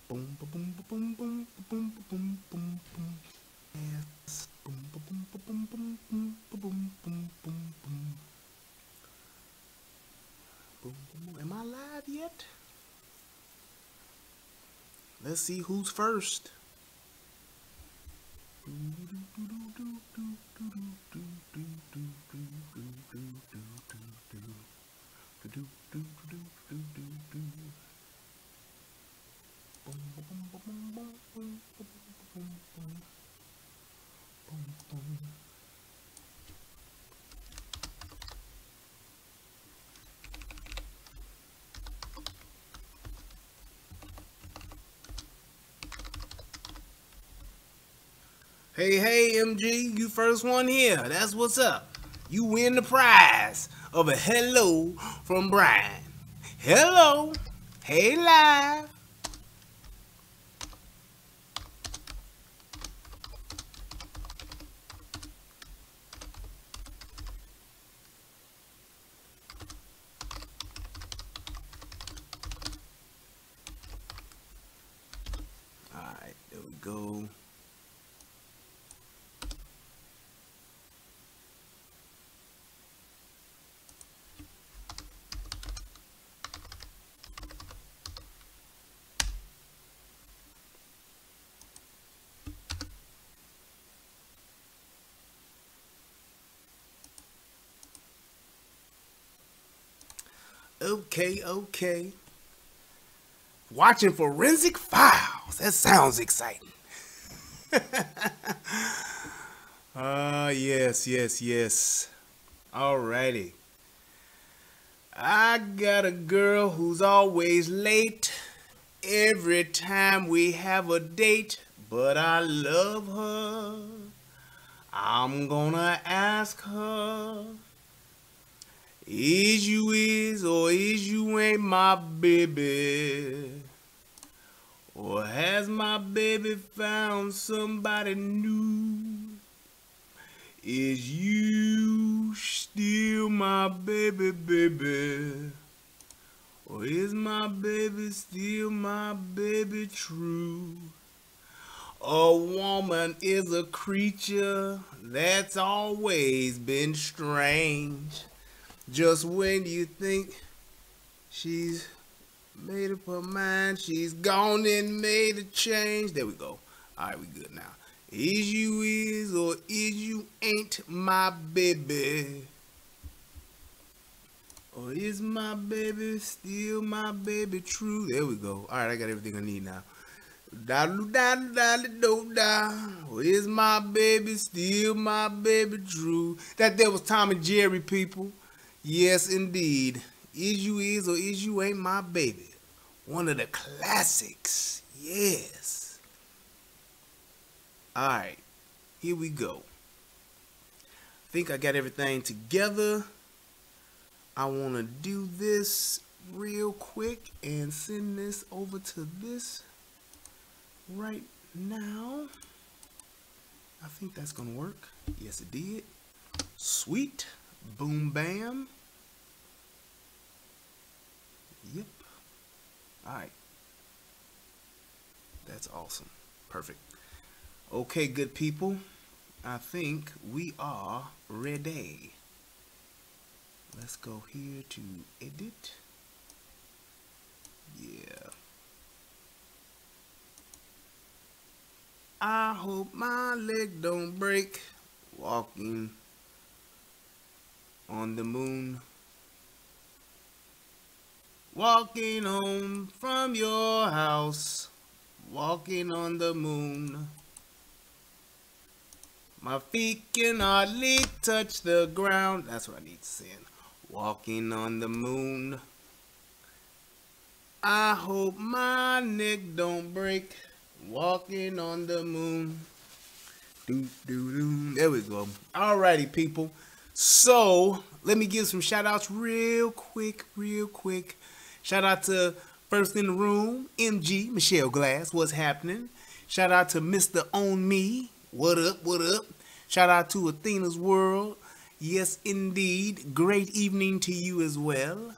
Boom, boom, boom, boom, boom, boom, boom, boom. Yes. Boom, boom, boom, boom, boom, boom, boom, boom, boom, boom. Boom, boom. Am I live yet? Let's see who's first. Hey, MG, you first one here. That's what's up. You win the prize of a hello from Brian. Hello. Hey, live. All right, there we go. Okay. Watching Forensic Files. That sounds exciting. Yes. Alrighty. I got a girl who's always late every time we have a date, but I love her. I'm gonna ask her, is you is or is you ain't my baby? Or has my baby found somebody new? Is you still my baby? Or is my baby still my baby true? A woman is a creature that's always been strange. Just when you think she's made up her mind, she's gone and made a change. There we go. Alright, we good now. Is you is or is you ain't my baby? Or is my baby still my baby true? There we go. Alright, I got everything I need now. Or is my baby still my baby true? That there was Tom and Jerry, people. Yes, indeed. Is you is or is you ain't my baby? One of the classics. Yes. Alright, here we go. I think I got everything together. I want to do this real quick and send this over to this right now. I think that's going to work. Yes, it did. Sweet. Boom, bam. Yep. Alright. That's awesome. Perfect. Okay, good people. I think we are ready. Let's go here to edit. Yeah. I hope my leg don't break walking on the moon. Walking home from your house, walking on the moon. My feet can hardly touch the ground. That's what I need to sing. Walking on the moon. I hope my neck don't break. Walking on the moon. There we go. Alrighty, people. So, let me give some shout outs real quick. Shout out to First in the Room, MG, Michelle Glass, what's happening? Shout out to Mr. On Me, what up? Shout out to Athena's World, yes indeed, great evening to you as well.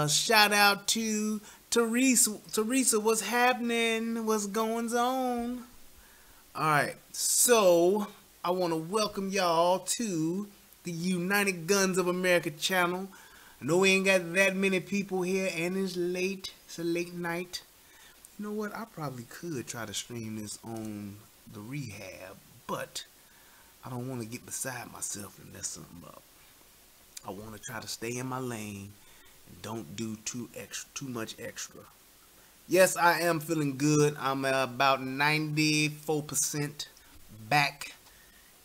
Shout out to Teresa, what's happening? What's going on? Alright, so I want to welcome y'all to the United Guns of America channel. I know we ain't got that many people here and it's late. It's a late night. You know what? I probably could try to stream this on the rehab, but I don't want to get beside myself and mess something up. I want to try to stay in my lane and don't do too much extra. Yes, I am feeling good. I'm about 94% back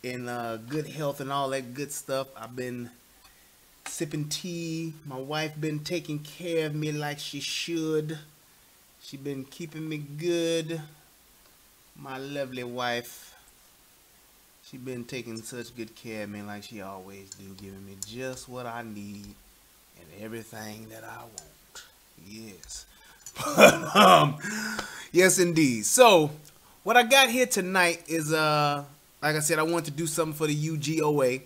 in good health and all that good stuff. I've been sipping tea. My wife been taking care of me like she should. She been keeping me good. My lovely wife. She been taking such good care of me like she always do, giving me just what I need and everything that I want. Yes. Yes indeed. So what I got here tonight is like I said, I wanted to do something for the UGOA,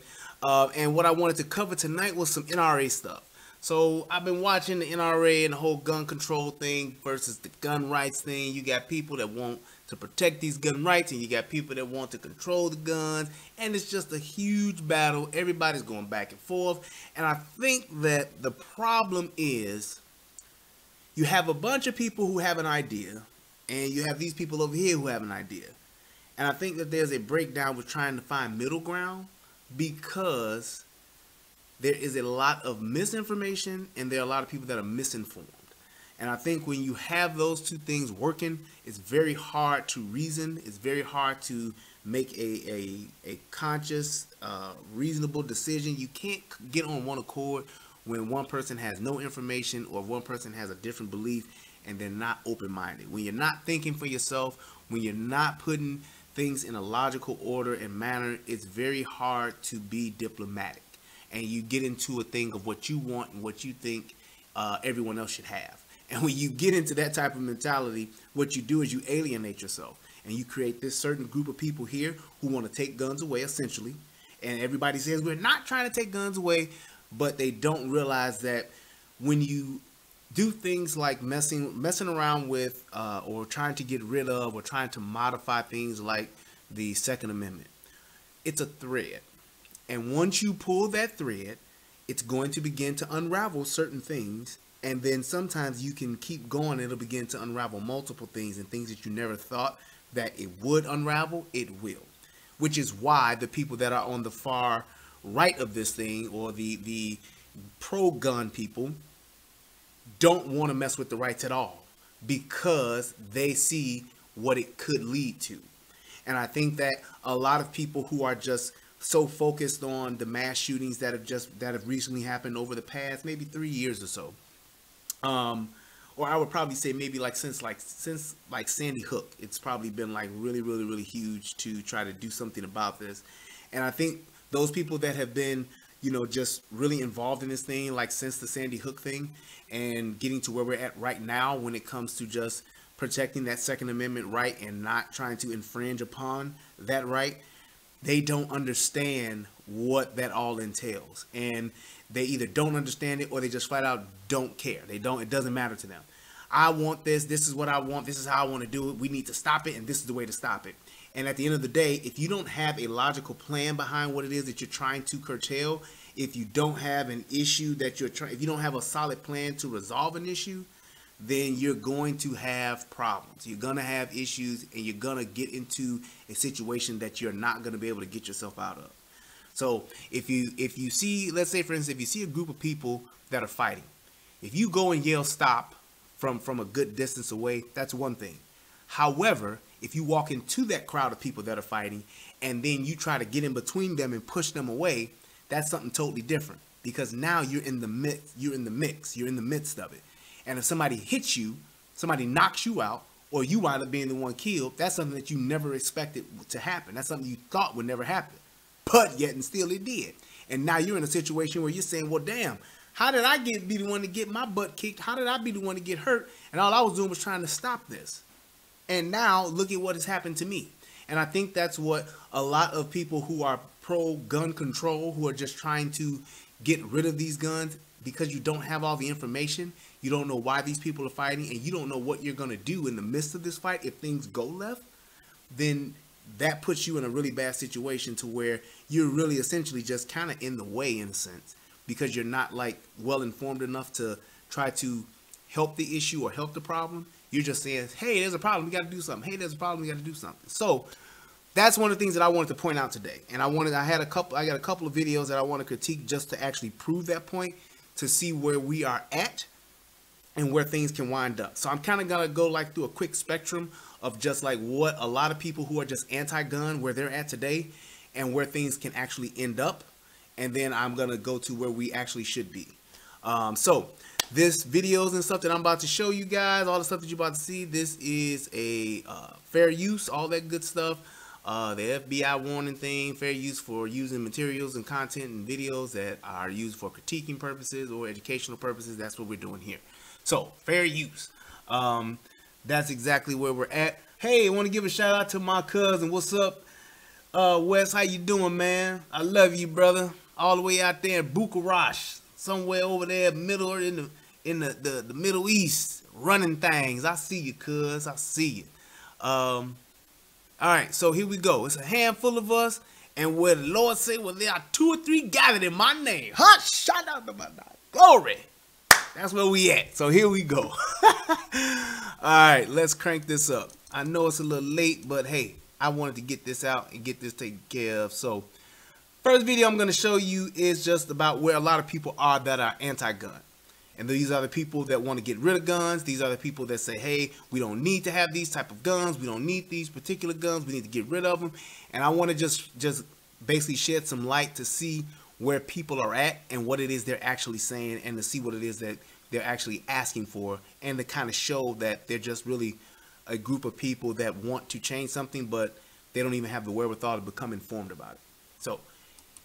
and what I wanted to cover tonight was some NRA stuff. So I've been watching the NRA and the whole gun control thing versus the gun rights thing. You got people that want to protect these gun rights, and you got people that want to control the guns, and it's just a huge battle. Everybody's going back and forth, and I think that the problem is you have a bunch of people who have an idea, and you have these people over here who have an idea. And I think that there's a breakdown with trying to find middle ground, because there is a lot of misinformation and there are a lot of people that are misinformed. And I think when you have those two things working, it's very hard to reason. It's very hard to make a conscious, reasonable decision. You can't get on one accord when one person has no information or one person has a different belief and they're not open-minded. When you're not thinking for yourself, when you're not putting things in a logical order and manner, it's very hard to be diplomatic. And you get into a thing of what you want and what you think everyone else should have. And when you get into that type of mentality, what you do is you alienate yourself. And you create this certain group of people here who want to take guns away, essentially. And everybody says, we're not trying to take guns away. But they don't realize that when you do things like messing around with or trying to get rid of or trying to modify things like the Second Amendment, it's a thread. And once you pull that thread, it's going to begin to unravel certain things. And then sometimes you can keep going. It'll begin to unravel multiple things, and things that you never thought that it would unravel, it will. Which is why the people that are on the far right of this thing, or the pro-gun people, don't want to mess with the rights at all, because they see what it could lead to. And I think that a lot of people who are just so focused on the mass shootings that have recently happened over the past maybe 3 years or so, or I would probably say maybe since Sandy Hook, it's probably been like really huge to try to do something about this. And I think those people that have been, just really involved in this thing, like since the Sandy Hook thing, and getting to where we're at right now when it comes to just protecting that Second Amendment right and not trying to infringe upon that right, they don't understand what that all entails. And they either don't understand it or they just flat out don't care. It doesn't matter to them. I want this. This is what I want. This is how I want to do it. We need to stop it, and this is the way to stop it. And at the end of the day, if you don't have a logical plan behind what it is that you're trying to curtail, if you don't have an issue that if you don't have a solid plan to resolve an issue, then you're going to have problems. You're going to have issues, and you're going to get into a situation that you're not going to be able to get yourself out of. So if you see, let's say for instance, if you see a group of people that are fighting, if you go and yell stop from a good distance away, that's one thing. However, if you walk into that crowd of people that are fighting and then you try to get in between them and push them away, that's something totally different, because now you're in the midst of it. And if somebody hits you, somebody knocks you out, or you wind up being the one killed, that's something that you never expected to happen. That's something you thought would never happen, but yet and still it did. And now you're in a situation where you're saying, well, damn, how did I be the one to get my butt kicked? How did I be the one to get hurt? And all I was doing was trying to stop this. And now look at what has happened to me. And I think that's what a lot of people who are pro-gun control, who are just trying to get rid of these guns, because you don't have all the information, you don't know why these people are fighting, and you don't know what you're going to do in the midst of this fight if things go left, then that puts you in a really bad situation to where you're really essentially just kind of in the way in a sense, because you're not like well informed enough to try to help the issue or help the problem. You're just saying, hey, there's a problem, we got to do something. Hey, there's a problem, we got to do something. So that's one of the things that I wanted to point out today. And I got a couple of videos that I want to critique just to actually prove that point, to see where we are at and where things can wind up. So I'm kind of going to go like through a quick spectrum of just like what a lot of people who are just anti-gun, where they're at today and where things can actually end up. And then I'm going to go to where we actually should be. So this videos and stuff that I'm about to show you guys, all the stuff that you're about to see, this is a fair use, all that good stuff. The FBI warning thing, fair use for using materials and content and videos that are used for critiquing purposes or educational purposes. That's what we're doing here. So fair use. That's exactly where we're at. Hey, I want to give a shout out to my cousin. What's up, Wes? How you doing, man? I love you, brother. All the way out there in Bucharest, somewhere over there, middle or in the Middle East, running things. I see you, cuz. I see you. All right, so here we go. It's a handful of us, and where the Lord said, well, there are 2 or 3 gathered in my name. Huh? Shout out to my God. Glory. That's where we at. So here we go. All right, let's crank this up. I know it's a little late, but hey, I wanted to get this out and get this taken care of. So first video I'm going to show you is just about where a lot of people are that are anti-gun. And these are the people that want to get rid of guns. These are the people that say, hey, we don't need to have these type of guns. We don't need these particular guns. We need to get rid of them. And I want to just basically shed some light to see where people are at and what it is they're actually saying, and to see what it is that they're actually asking for, and to kind of show that they're just really a group of people that want to change something, but they don't even have the wherewithal to become informed about it. So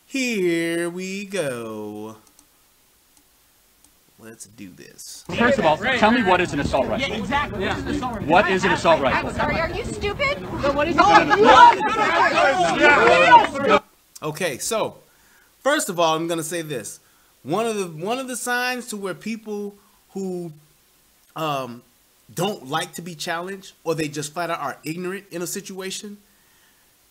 here we go. Let's do this. First of all, tell me, what is an assault rifle? Yeah, exactly. Yeah. What is an assault rifle? I'm sorry, are you stupid? No, what is it? Okay, so first of all, I'm gonna say this. One of the signs to where people who don't like to be challenged, or they just flat out are ignorant in a situation,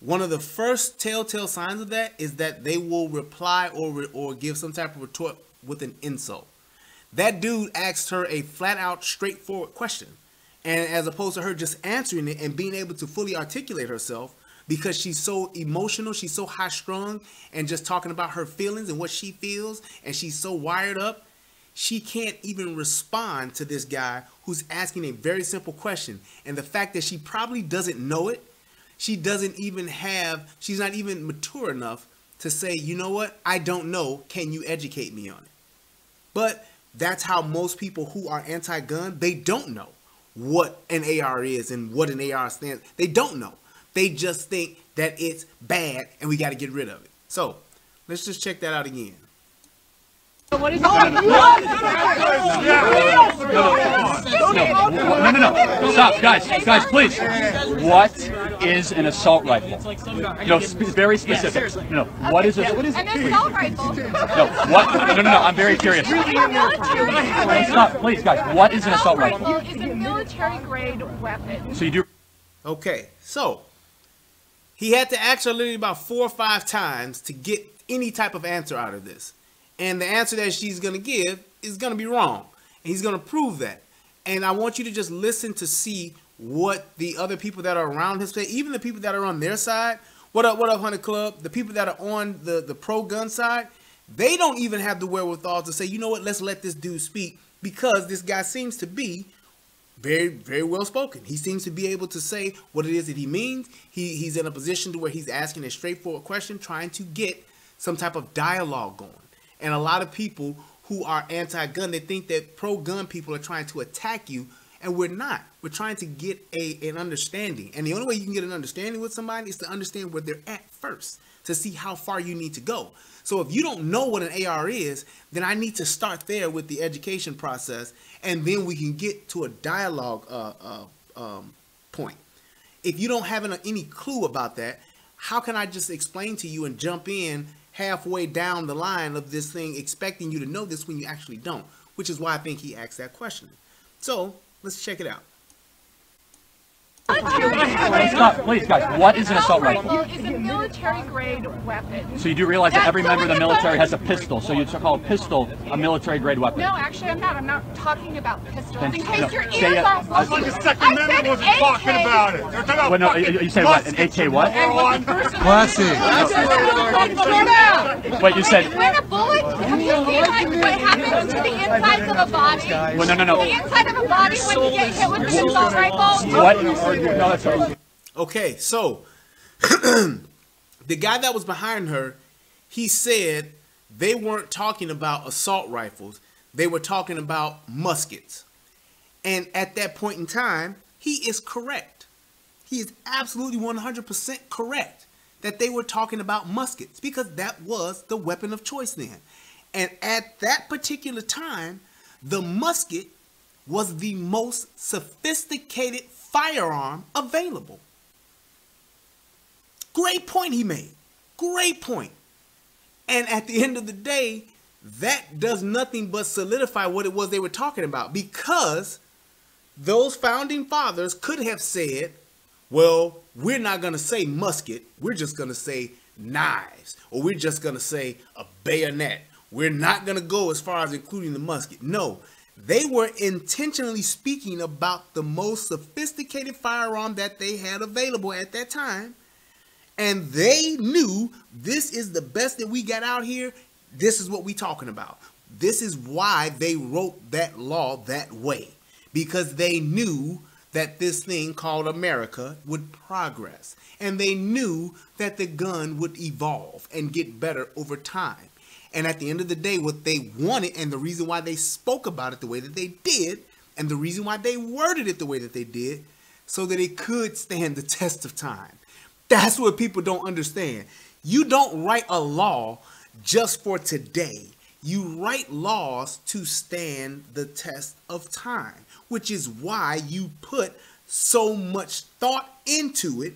one of the first telltale signs of that is that they will reply or give some type of retort with an insult. That dude asked her a flat out straightforward question, and as opposed to her just answering it and being able to fully articulate herself, because she's so emotional, she's so high strung, and just talking about her feelings and what she feels, and she's so wired up, she can't even respond to this guy who's asking a very simple question. And the fact that she probably doesn't know it, she's not even mature enough to say, you know what, I don't know, can you educate me on it? But that's how most people who are anti-gun, they don't know what an AR is and what an AR stands. They don't know. They just think that it's bad and we got to get rid of it. So let's just check that out again. What is it? No. Stop, guys, please. What is an assault rifle? No, very specific. No, what is it? An assault rifle. No, what? No, I'm very curious. Stop, please, guys. What is an assault rifle? It's a military-grade weapon. So you do. Okay, so he had to ask her literally about 4 or 5 times to get any type of answer out of this. And the answer that she's going to give is going to be wrong. And he's going to prove that. And I want you to just listen to see what the other people that are around his face, even the people that are on their side. What up, Hunter Club? The people that are on the pro-gun side, they don't even have the wherewithal to say, you know what, let's let this dude speak, because this guy seems to be very, very well spoken. He seems to be able to say what it is that he means. He's in a position to where he's asking a straightforward question, trying to get some type of dialogue going. And a lot of people who are anti-gun, they think that pro-gun people are trying to attack you, and we're not. We're trying to get an understanding. And the only way you can get an understanding with somebody is to understand where they're at first, to see how far you need to go. So if you don't know what an AR is, then I need to start there with the education process, and then we can get to a dialogue point. If you don't have any clue about that, how can I just explain to you and jump in halfway down the line of this thing expecting you to know this when you actually don't? which is why I think he asked that question. So let's check it out. Stop, please, guys. What is an assault rifle? Is a military-grade weapon. So you do realize that every member of the military has a pistol, so you call a pistol a military-grade weapon? No, actually, I'm not. I'm not talking about pistols. Then- In case no, your say ears it. are Like the Second Amendment wasn't talking about it. They're talking about Well, no, you say what? An AK what? Wait, you said... When a bullet, have you seen like what happens to the insides of a body? Well, no. The inside of a body when you get hit with an assault rifle? What? No, that's right. Okay, so the guy that was behind her, he said they weren't talking about assault rifles. They were talking about muskets. And at that point in time, he is correct. He is absolutely 100% correct that they were talking about muskets because that was the weapon of choice then. And at that particular time, the musket was the most sophisticated firearm available. Great point he made. Great point. And at the end of the day, that does nothing but solidify what it was they were talking about, because those founding fathers could have said, well, we're not going to say musket. We're just going to say knives, or we're just going to say a bayonet. We're not going to go as far as including the musket. No, they were intentionally speaking about the most sophisticated firearm that they had available at that time. And they knew this is the best that we got out here. This is what we're talking about. This is why they wrote that law that way. Because they knew that this thing called America would progress. And they knew that the gun would evolve and get better over time. And at the end of the day, what they wanted, and the reason why they spoke about it the way that they did, and the reason why they worded it the way that they did, so that it could stand the test of time. That's what people don't understand. You don't write a law just for today. You write laws to stand the test of time, which is why you put so much thought into it,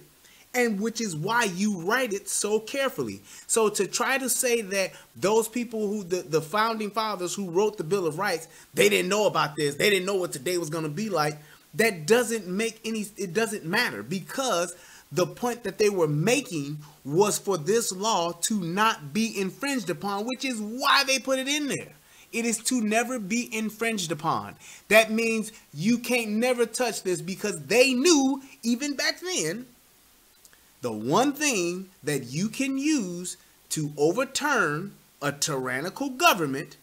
and which is why you write it so carefully. So to try to say that those people who, the founding fathers who wrote the Bill of Rights, they didn't know about this, they didn't know what today was going to be like, that doesn't make any, it doesn't matter, because the point that they were making was for this law to not be infringed upon, which is why they put it in there. It is to never be infringed upon. That means you can't never touch this, because they knew even back then, the one thing that you can use to overturn a tyrannical government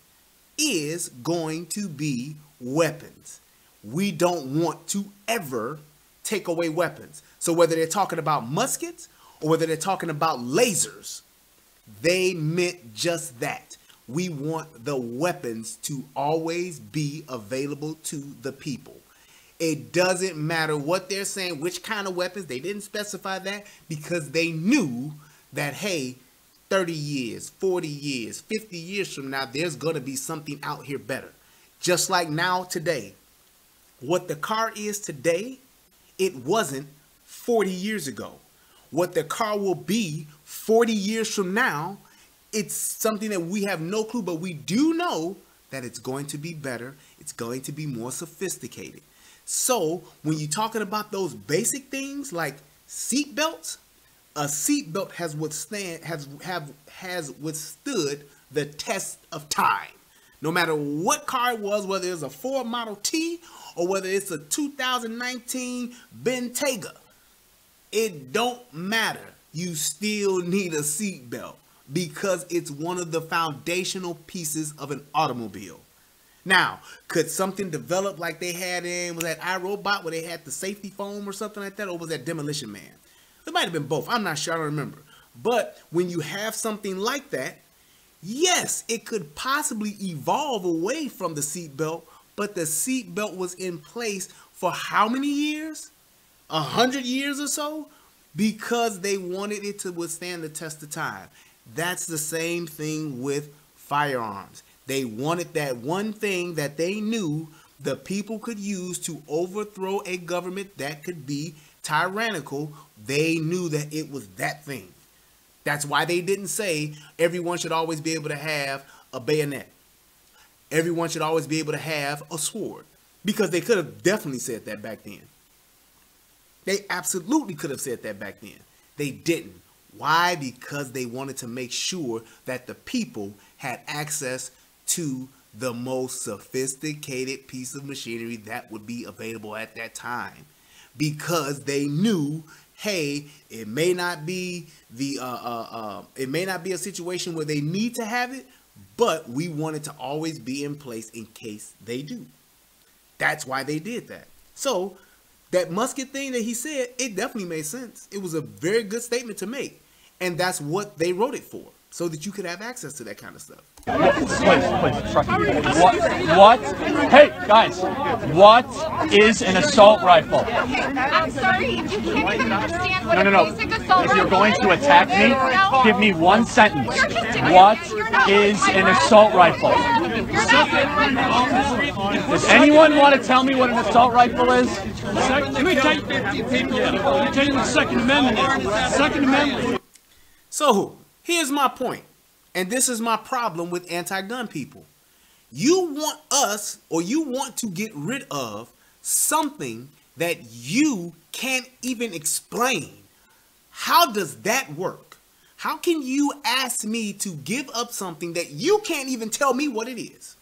is going to be weapons. We don't want to ever take away weapons. So whether they're talking about muskets or whether they're talking about lasers, they meant just that. We want the weapons to always be available to the people. It doesn't matter what they're saying, which kind of weapons. They didn't specify that because they knew that, hey, 30 years, 40 years, 50 years from now, there's going to be something out here better. Just like now today. What the car is today, it wasn't 40 years ago. What the car will be 40 years from now, it's something that we have no clue, but we do know that it's going to be better. It's going to be more sophisticated. So when you're talking about those basic things like seat belts, a seat belt has withstood the test of time. No matter what car it was, whether it's a Ford Model T or whether it's a 2019 Bentayga, it don't matter. You still need a seat belt because it's one of the foundational pieces of an automobile. Now, could something develop like they had in, was that iRobot where they had the safety foam or something like that, or was that Demolition Man? It might have been both. I'm not sure. I don't remember. But when you have something like that, yes, it could possibly evolve away from the seatbelt, but the seatbelt was in place for how many years? 100 years or so? Because they wanted it to withstand the test of time. That's the same thing with firearms. They wanted that one thing that they knew the people could use to overthrow a government that could be tyrannical. They knew that it was that thing. That's why they didn't say everyone should always be able to have a bayonet. everyone should always be able to have a sword. Because they could have definitely said that back then. They absolutely could have said that back then. They didn't. Why? Because they wanted to make sure that the people had access to the most sophisticated piece of machinery that would be available at that time. Because they knew, hey, it may not be a situation where they need to have it, but we want it to always be in place in case they do. That's why they did that. So that musket thing that he said, it definitely made sense. It was a very good statement to make. And that's what they wrote it for, so that you could have access to that kind of stuff. Please, trust me. What? Hey, guys, what is an assault rifle? I'm sorry, if you can't even understand what No. a basic assault If you're rifle going to is, attack me, no. give me one sentence. You're just doing What it. You're not is doing an my assault work. rifle? You're not. Does anyone want to tell me what an assault rifle is? Let me tell you the Second Amendment is. Second Amendment. So here's my point, and this is my problem with anti-gun people. You want us, or you want to get rid of something that you can't even explain. How does that work? How can you ask me to give up something that you can't even tell me what it is?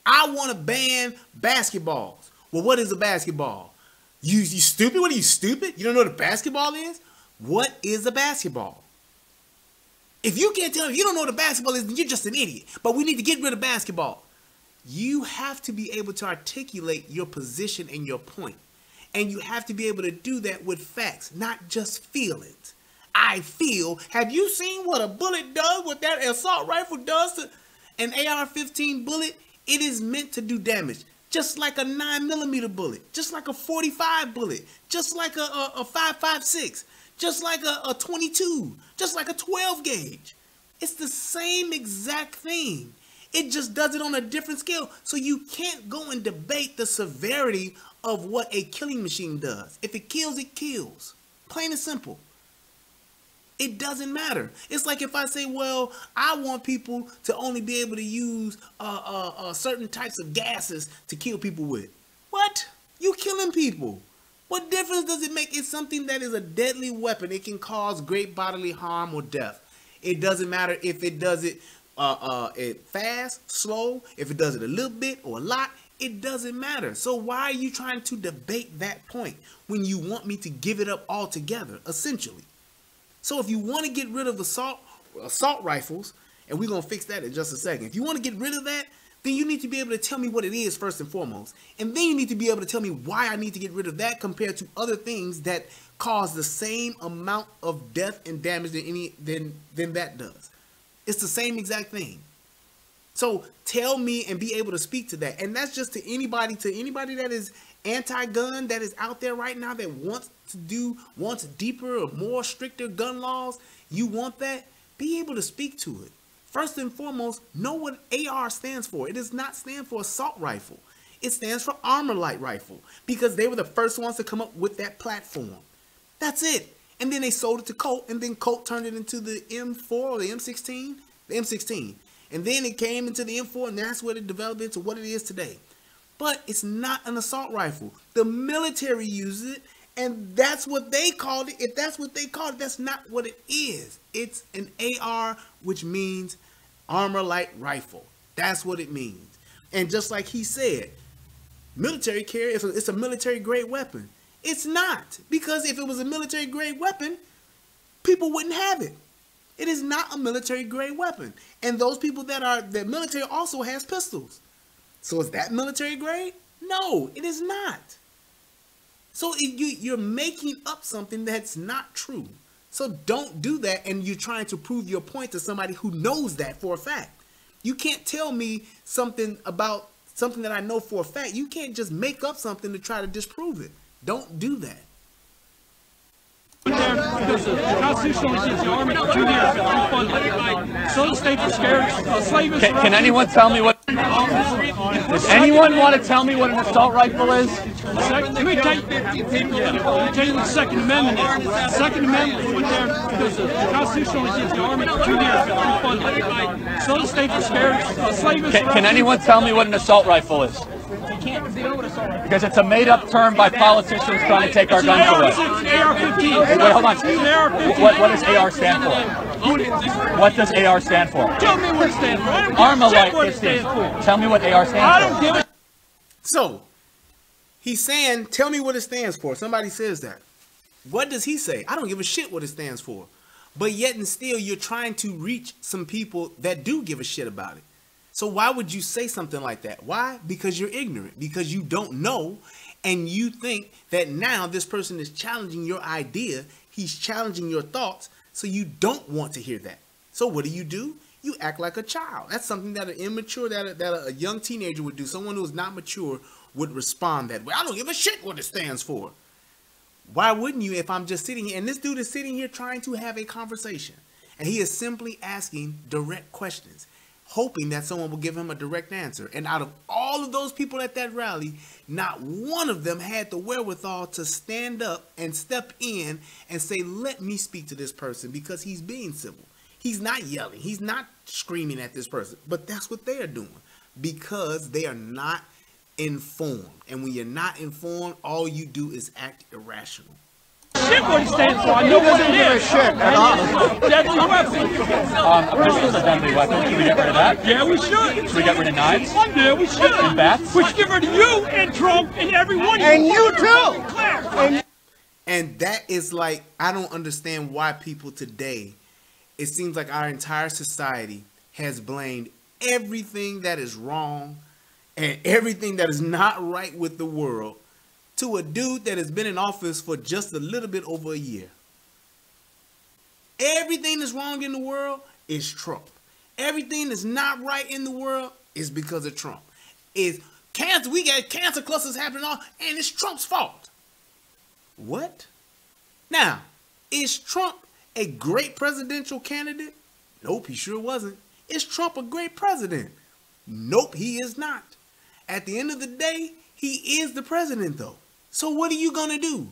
I want to ban basketballs. Well, what is a basketball? You stupid? What are you, stupid? You don't know what a basketball is? What is a basketball? If you can't tell me, you don't know what a basketball is, then you're just an idiot. But we need to get rid of basketball. You have to be able to articulate your position and your point. And you have to be able to do that with facts, not just feelings. I feel, have you seen what a bullet does, what that assault rifle does to an AR-15 bullet? It is meant to do damage. Just like a 9mm bullet, just like a 45 bullet, just like a 5.56. Just like a 22, just like a 12 gauge. It's the same exact thing. It just does it on a different scale. So you can't go and debate the severity of what a killing machine does. If it kills, it kills. Plain and simple. It doesn't matter. It's like if I say, well, I want people to only be able to use certain types of gases to kill people with. What? You killing people. What difference does it make? It's something that is a deadly weapon. It can cause great bodily harm or death. It doesn't matter if it does it fast, slow, if it does it a little bit or a lot. It doesn't matter. So why are you trying to debate that point when you want me to give it up altogether, essentially? So if you want to get rid of assault rifles, and we're going to fix that in just a second. If you want to get rid of that, then you need to be able to tell me what it is first and foremost. And then you need to be able to tell me why I need to get rid of that compared to other things that cause the same amount of death and damage than that does. It's the same exact thing. So tell me and be able to speak to that. And that's just to anybody that is anti-gun, that is out there right now, that wants deeper or more stricter gun laws. You want that? Be able to speak to it. First and foremost, know what AR stands for. It does not stand for assault rifle. It stands for armor light rifle, because they were the first ones to come up with that platform. That's it. And then they sold it to Colt, and then Colt turned it into the M4 or the M16, the M16. And then it came into the M4, and that's what it developed into what it is today. But it's not an assault rifle. The military uses it, and that's what they called it. If that's what they called it, that's not what it is. It's an AR, which means armor light rifle. That's what it means. And just like he said, military carry, it's a military grade weapon. It's not, because if it was a military grade weapon, people wouldn't have it. It is not a military grade weapon. And those people the military also has pistols. So is that military grade? No, it is not. So you're making up something that's not true. So don't do that, and you're trying to prove your point to somebody who knows that for a fact. You can't tell me something about something that I know for a fact. You can't just make up something to try to disprove it. Don't do that. Because the Constitution only gives the Army 2 years to refund it. So the states are scared. Slaves Can anyone tell me what? Does anyone want to tell me what an assault rifle is? Let me tell you what the Second Amendment is. The Second Amendment is there because the Constitution only gives the Army 2 years to refund it. So the states are scared. Slaves Can anyone tell me what an assault rifle is? Because it's a made-up term by politicians trying to take our guns away. AR-15. Wait, hold on. What does AR stand for? What does AR stand for? Tell me what it stands for. I don't Armalite what it stands for. Tell me what AR stands for. I don't give a So, he's saying, tell me what it stands for. Somebody says that. What does he say? I don't give a shit what it stands for. But yet and still, you're trying to reach some people that do give a shit about it. So why would you say something like that? Why? Because you're ignorant. Because you don't know. And you think that now this person is challenging your idea. He's challenging your thoughts. So you don't want to hear that. So what do? You act like a child. That's something that an immature, that a young teenager would do. Someone who is not mature would respond that way. I don't give a shit what it stands for. Why wouldn't you if I'm just sitting here? And this dude is sitting here trying to have a conversation. And he is simply asking direct questions, hoping that someone will give him a direct answer. And out of all of those people at that rally, not one of them had the wherewithal to stand up and step in and say, let me speak to this person, because he's being civil. He's not yelling. He's not screaming at this person. But that's what they are doing, because they are not informed. And when you're not informed, all you do is act irrational. shit what it stands for. I know what it is. Deadly weapon. A pistol's a deadly weapon. Should we get rid of that? Yeah, we should. Should we get rid of knives? Yeah, we should. And bats? We should get rid of you and Trump and everyone. And you too. And that is like, I don't understand why people today, it seems like our entire society has blamed everything that is wrong and everything that is not right with the world to a dude that has been in office for just a little bit over a year. Everything that's wrong in the world is Trump. Everything that's not right in the world is because of Trump. Is cancer, we got cancer clusters happening all, and it's Trump's fault. What? Now, is Trump a great presidential candidate? Nope, he sure wasn't. Is Trump a great president? Nope, he is not. At the end of the day, he is the president though. So what are you gonna do?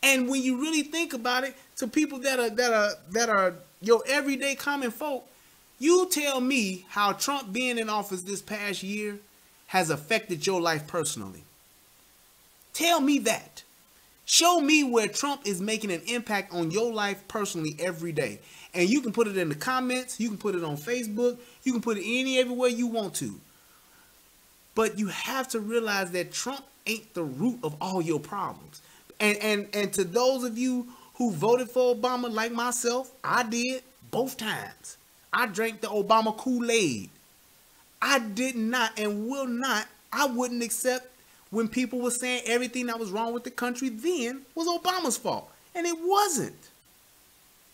And when you really think about it, to people that are your everyday common folk, you tell me how Trump being in office this past year has affected your life personally. Tell me that. Show me where Trump is making an impact on your life personally every day. And you can put it in the comments, you can put it on Facebook, you can put it everywhere you want to. But you have to realize that Trump ain't the root of all your problems. And to those of you who voted for Obama like myself, I did both times. I drank the Obama Kool-Aid. I did not and will not, I wouldn't accept when people were saying everything that was wrong with the country then was Obama's fault. And it wasn't.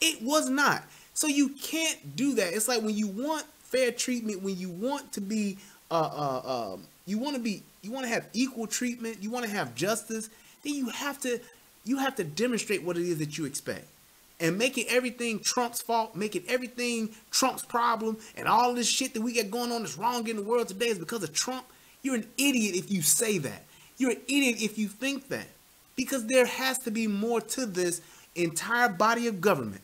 It was not. So you can't do that. It's like when you want fair treatment, when you want to be you want to have equal treatment, you want to have justice, then you have to demonstrate what it is that you expect. And making everything Trump's fault, making everything Trump's problem, and all this shit that we got going on that's wrong in the world today is because of Trump. You're an idiot if you say that. You're an idiot if you think that. Because there has to be more to this entire body of government.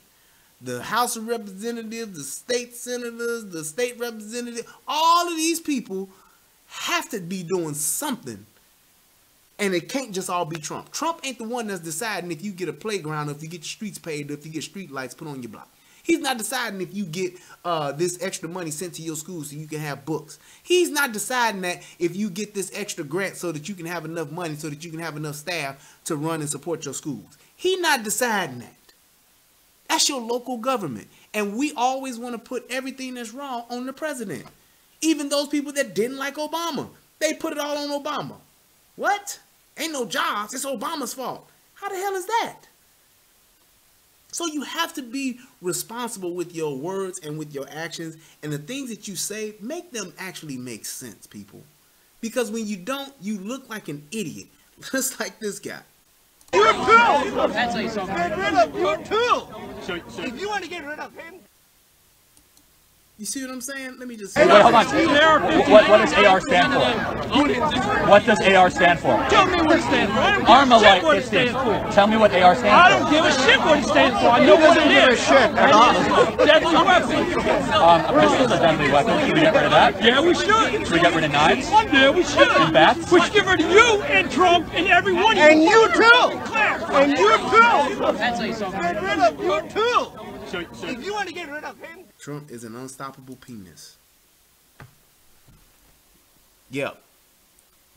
The House of Representatives, the state senators, the state representatives, all of these people have to be doing something. And it can't just all be Trump. Trump ain't the one that's deciding if you get a playground, or if you get your streets paved, or if you get street lights put on your block. He's not deciding if you get this extra money sent to your school so you can have books. He's not deciding that if you get this extra grant so that you can have enough money, so that you can have enough staff to run and support your schools. He's not deciding that. That's your local government. And we always want to put everything that's wrong on the president. Even those people that didn't like Obama, they put it all on Obama. What? Ain't no jobs. It's Obama's fault. How the hell is that? So you have to be responsible with your words and with your actions, and the things that you say, make them actually make sense, people. Because when you don't, you look like an idiot. Just like this guy. You're too. That's like something. Get rid of you too. So, If you want to get rid of him. You see what I'm saying? Let me just wait, hold on. What does AR stand for? What does AR stand for? Tell me what it stands for. I don't give a Armalite shit what it stands for. Tell me what AR stands for. I don't give a shit what it stands for. I know what it is. Deadly weapon. A pistol's a deadly weapon. Should we get rid of that? Yeah, we should. Should we get rid of knives? Yeah, we should. And bats? We should get rid of you and Trump and everyone. And you too. And you too. That's like something. Get rid of you too. So, If you want to get rid of him. Trump is an unstoppable penis. Yep.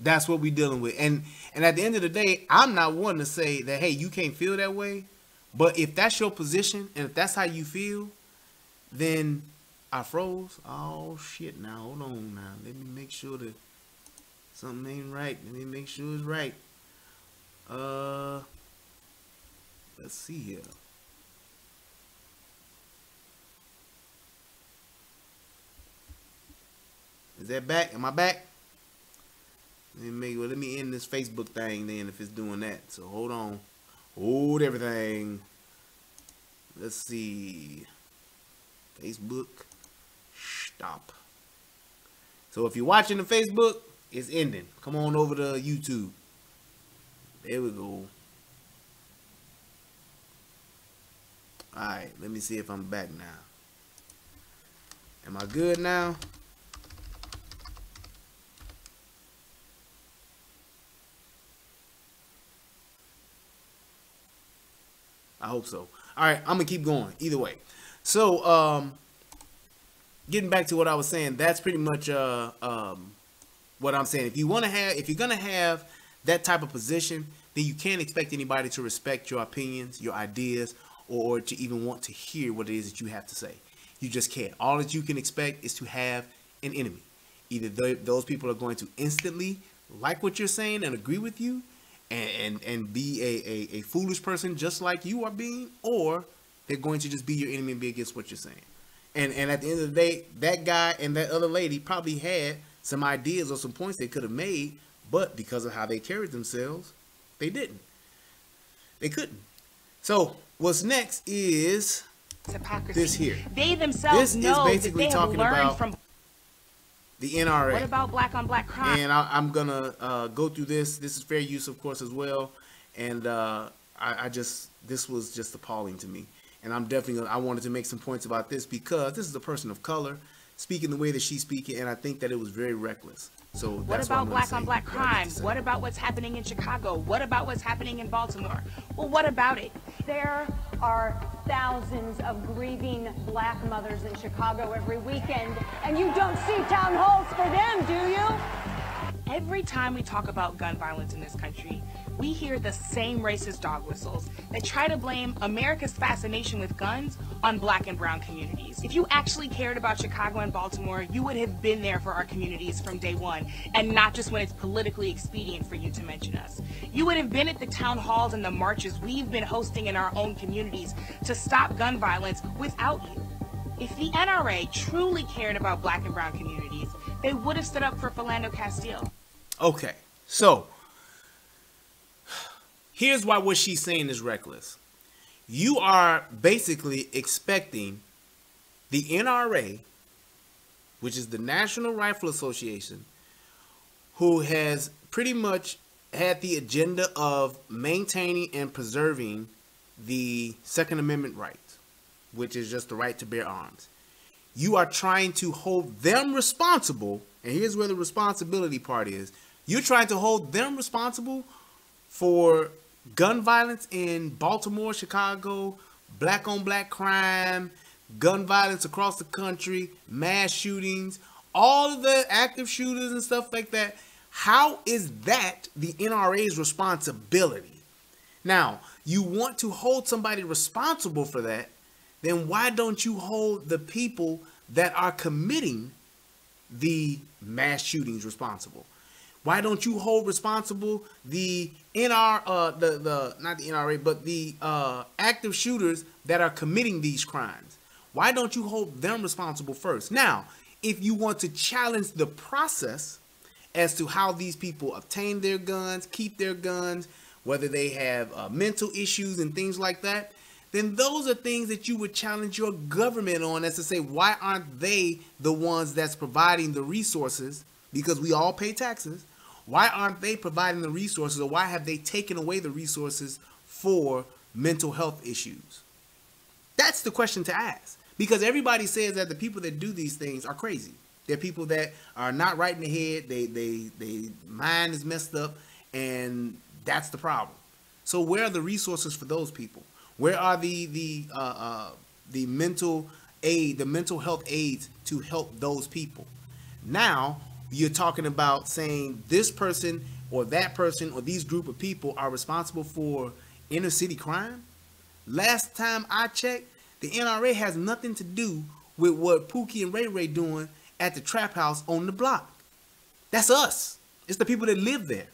That's what we're dealing with. And at the end of the day, I'm not one to say that, hey, you can't feel that way. But if that's your position and if that's how you feel, then I froze. Oh, shit. Now, hold on now. Let me make sure that something ain't right. Let me make sure it's right. Let's see here. Is that back? Am I back? Let me end this Facebook thing then if it's doing that. So hold on. Hold everything. Let's see. Facebook. Stop. So if you're watching the Facebook, it's ending. Come on over to YouTube. There we go. Alright, let me see if I'm back now. Am I good now? I hope so. All right, I'm gonna keep going either way. So, getting back to what I was saying, that's pretty much what I'm saying. If you're gonna have that type of position, then you can't expect anybody to respect your opinions, your ideas, or to even want to hear what it is that you have to say. You just can't. All that you can expect is to have an enemy. Either those people are going to instantly like what you're saying and agree with you, and be a foolish person just like you are being, or they're going to just be your enemy and be against what you're saying. And at the end of the day, that guy and that other lady probably had some ideas or some points they could have made, but because of how they carried themselves, they didn't. They couldn't. So what's next is hypocrisy. this here. They themselves know is basically that they have talking learned about from the NRA. What about black on black crime? And I'm gonna go through this. This is fair use, of course, as well. And this was just appalling to me. And I wanted to make some points about this because this is a person of color speaking the way that she's speaking, and I think that it was very reckless. So what about black on black crime? What about what's happening in Chicago? What about what's happening in Baltimore? Well, what about it? There are thousands of grieving black mothers in Chicago every weekend, and you don't see town halls for them, do you? Every time we talk about gun violence in this country, we hear the same racist dog whistles that try to blame America's fascination with guns on black and brown communities. If you actually cared about Chicago and Baltimore, you would have been there for our communities from day one, and not just when it's politically expedient for you to mention us. You would have been at the town halls and the marches we've been hosting in our own communities to stop gun violence without you. If the NRA truly cared about black and brown communities, they would have stood up for Philando Castile. Okay, so here's why what she's saying is reckless. You are basically expecting the NRA, which is the National Rifle Association, who has pretty much had the agenda of maintaining and preserving the Second Amendment rights, which is just the right to bear arms. You are trying to hold them responsible, and here's where the responsibility part is. You're trying to hold them responsible for gun violence in Baltimore, Chicago, black on black crime, gun violence across the country, mass shootings, all of the active shooters and stuff like that. How is that the NRA's responsibility? Now, you want to hold somebody responsible for that, then why don't you hold the people that are committing the mass shootings responsible? Why don't you hold responsible the not the NRA, but the active shooters that are committing these crimes? Why don't you hold them responsible first? Now, if you want to challenge the process as to how these people obtain their guns, keep their guns, whether they have mental issues and things like that, then those are things that you would challenge your government on, as to say, why aren't they the ones that's providing the resources? Because we all pay taxes. Why aren't they providing the resources, or why have they taken away the resources for mental health issues? That's the question to ask. Because everybody says that the people that do these things are crazy. They're people that are not right in the head. They mind is messed up, and that's the problem. So where are the resources for those people? Where are the mental aid, the mental health aids to help those people? Now you're talking about saying this person or that person or these group of people are responsible for inner city crime. Last time I checked, the NRA has nothing to do with what Pookie and Ray Ray doing at the trap house on the block. That's us. It's the people that live there.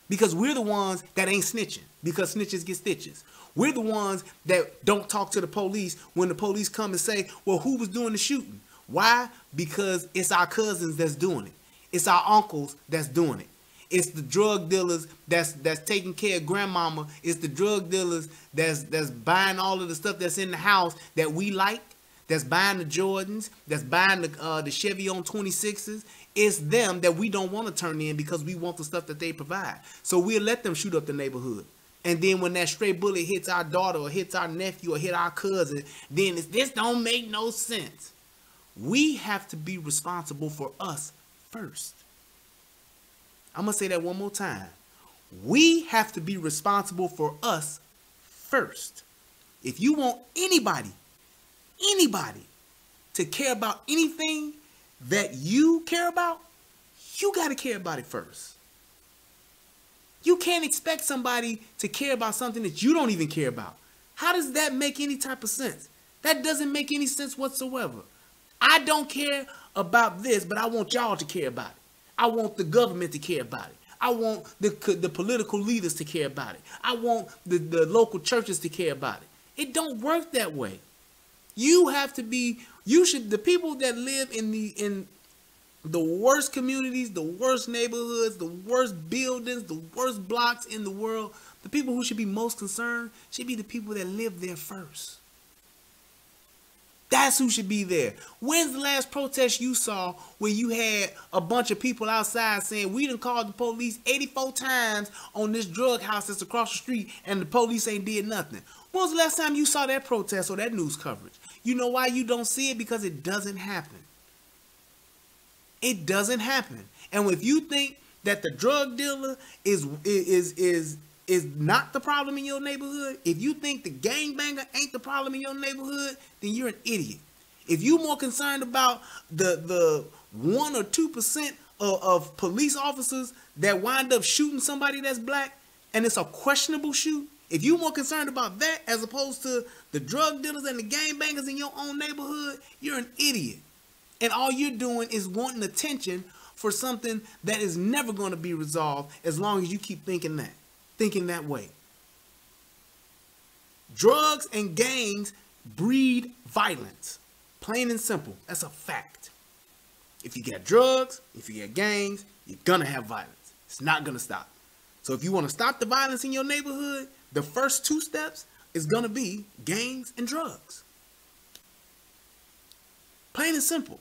Because we're the ones that ain't snitching. Because snitches get stitches. We're the ones that don't talk to the police when the police come and say, well, who was doing the shooting? Why? Because it's our cousins that's doing it. It's our uncles that's doing it. It's the drug dealers that's taking care of grandmama. It's the drug dealers that's buying all of the stuff that's in the house that we like, that's buying the Jordans, that's buying the Chevy on 26s. It's them that we don't want to turn in because we want the stuff that they provide. So we'll let them shoot up the neighborhood. And then when that stray bullet hits our daughter or hits our nephew or hit our cousin, then this don't make no sense. We have to be responsible for us first. I'm going to say that one more time. We have to be responsible for us first. If you want anybody to care about anything that you care about, you got to care about it first. You can't expect somebody to care about something that you don't even care about. How does that make any type of sense? That doesn't make any sense whatsoever. I don't care about this, but I want y'all to care about it. I want the government to care about it. I want the political leaders to care about it. I want the local churches to care about it. It don't work that way. You have to be, the people that live in the worst communities, the worst neighborhoods, the worst buildings, the worst blocks in the world, the people who should be most concerned should be the people that live there first. That's who should be there. When's the last protest you saw where you had a bunch of people outside saying, we done called the police 84 times on this drug house that's across the street and the police ain't did nothing? When was the last time you saw that protest or that news coverage? You know why you don't see it? Because it doesn't happen. It doesn't happen. And if you think that the drug dealer is not the problem in your neighborhood, if you think the gangbanger ain't the problem in your neighborhood, then you're an idiot. If you're more concerned about the 1 or 2% of police officers that wind up shooting somebody that's black and it's a questionable shoot, if you're more concerned about that as opposed to the drug dealers and the gangbangers in your own neighborhood, you're an idiot. And all you're doing is wanting attention for something that is never going to be resolved as long as you keep thinking that way. Drugs and gangs breed violence. Plain and simple. That's a fact. If you get drugs, if you get gangs, you're going to have violence. It's not going to stop. So if you want to stop the violence in your neighborhood, the first 2 steps is going to be gangs and drugs. Plain and simple.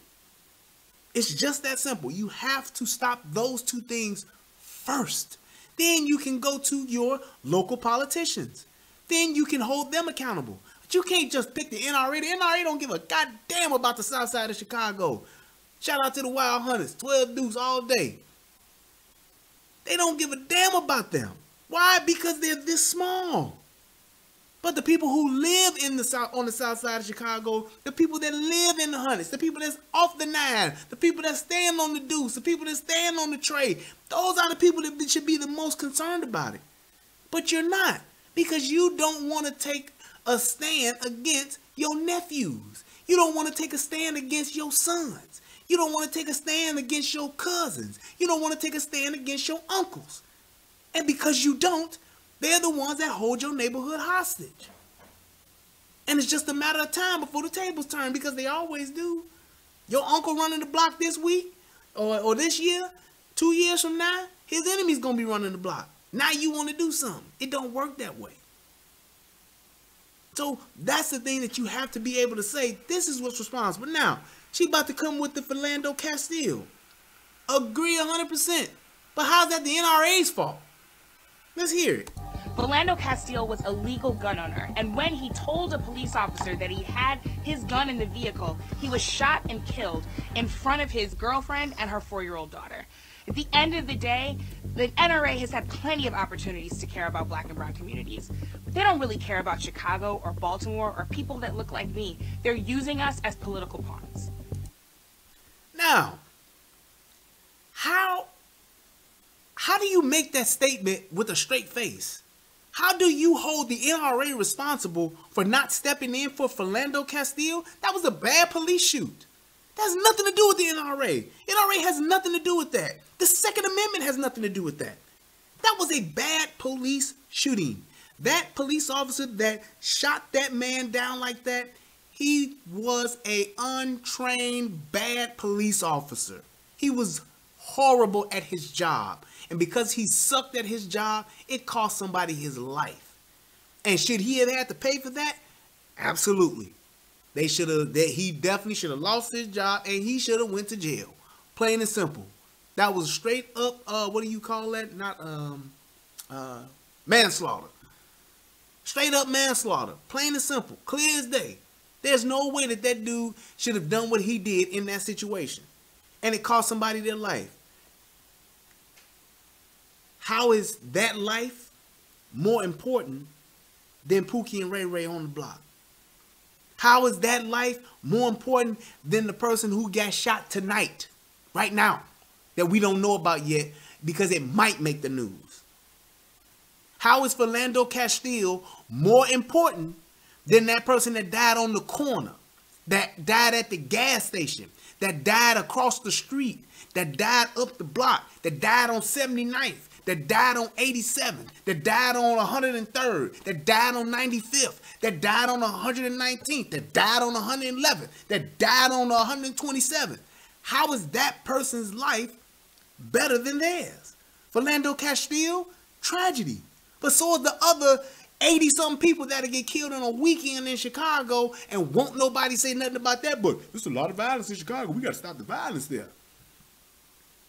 It's just that simple. You have to stop those 2 things first. Then you can go to your local politicians. Then you can hold them accountable. But you can't just pick the NRA. The NRA don't give a goddamn about the south side of Chicago. Shout out to the Wild Hunters. 12 Dukes all day. They don't give a damn about them. Why? Because they're this small. But the people who live in the south, on the south side of Chicago, the people that live in the Hundreds, the people that's off the 9, the people that stand on the Deuce, the people that stand on the Trey, those are the people that should be the most concerned about it. But you're not, because you don't want to take a stand against your nephews. You don't want to take a stand against your sons. You don't want to take a stand against your cousins. You don't want to take a stand against your uncles. And because you don't, they're the ones that hold your neighborhood hostage. And it's just a matter of time before the tables turn, because they always do. Your uncle running the block this week or this year, 2 years from now, his enemy's going to be running the block. Now you want to do something. It don't work that way. So that's the thing that you have to be able to say, this is what's responsible. Now, she about to come with the Philando Castile. Agree 100%. But how's that the NRA's fault? Let's hear it. Philando Castile was a legal gun owner, and when he told a police officer that he had his gun in the vehicle, he was shot and killed in front of his girlfriend and her 4-year-old daughter. At the end of the day, the NRA has had plenty of opportunities to care about black and brown communities. But they don't really care about Chicago or Baltimore or people that look like me. They're using us as political pawns. Now, how do you make that statement with a straight face? How do you hold the NRA responsible for not stepping in for Philando Castile? That was a bad police shoot. That has nothing to do with the NRA. NRA has nothing to do with that. The Second Amendment has nothing to do with that. That was a bad police shooting. That police officer that shot that man down like that, he was an untrained bad police officer. He was horrible at his job. And because he sucked at his job, it cost somebody his life. And should he have had to pay for that? Absolutely. He definitely should have lost his job and he should have went to jail. Plain and simple. That was straight up, what do you call that? Not manslaughter. Straight up manslaughter. Plain and simple. Clear as day. There's no way that that dude should have done what he did in that situation. And it cost somebody their life. How is that life more important than Pookie and Ray Ray on the block? How is that life more important than the person who got shot tonight, right now, that we don't know about yet because it might make the news? How is Philando Castile more important than that person that died on the corner, that died at the gas station, that died across the street, that died up the block, that died on 79th, that died on 87th, that died on 103rd, that died on 95th, that died on 119th, that died on 111th, that died on 127th? How is that person's life better than theirs? Philando Castile, tragedy. But so is the other 80-something people that get killed on a weekend in Chicago, and won't nobody say nothing about that. But there's a lot of violence in Chicago. We got to stop the violence there.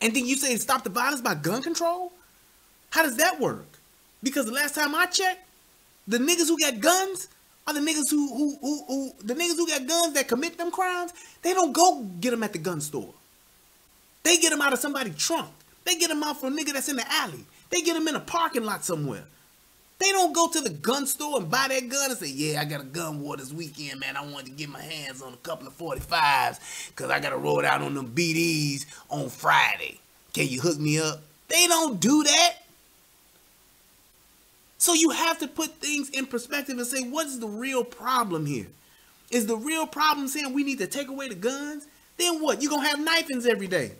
And then you say stop the violence by gun control? How does that work? Because the last time I checked, the niggas who got guns are the niggas who got guns that commit them crimes. They don't go get them at the gun store. They get them out of somebody's trunk. They get them out from a nigga that's in the alley. They get them in a parking lot somewhere. They don't go to the gun store and buy that gun and say, yeah, I got a gun war this weekend, man. I wanted to get my hands on a couple of 45s because I got to roll out on them BDs on Friday. Can you hook me up? They don't do that. So you have to put things in perspective and say, what is the real problem here? Is the real problem saying we need to take away the guns? Then what? You're going to have knifings every day.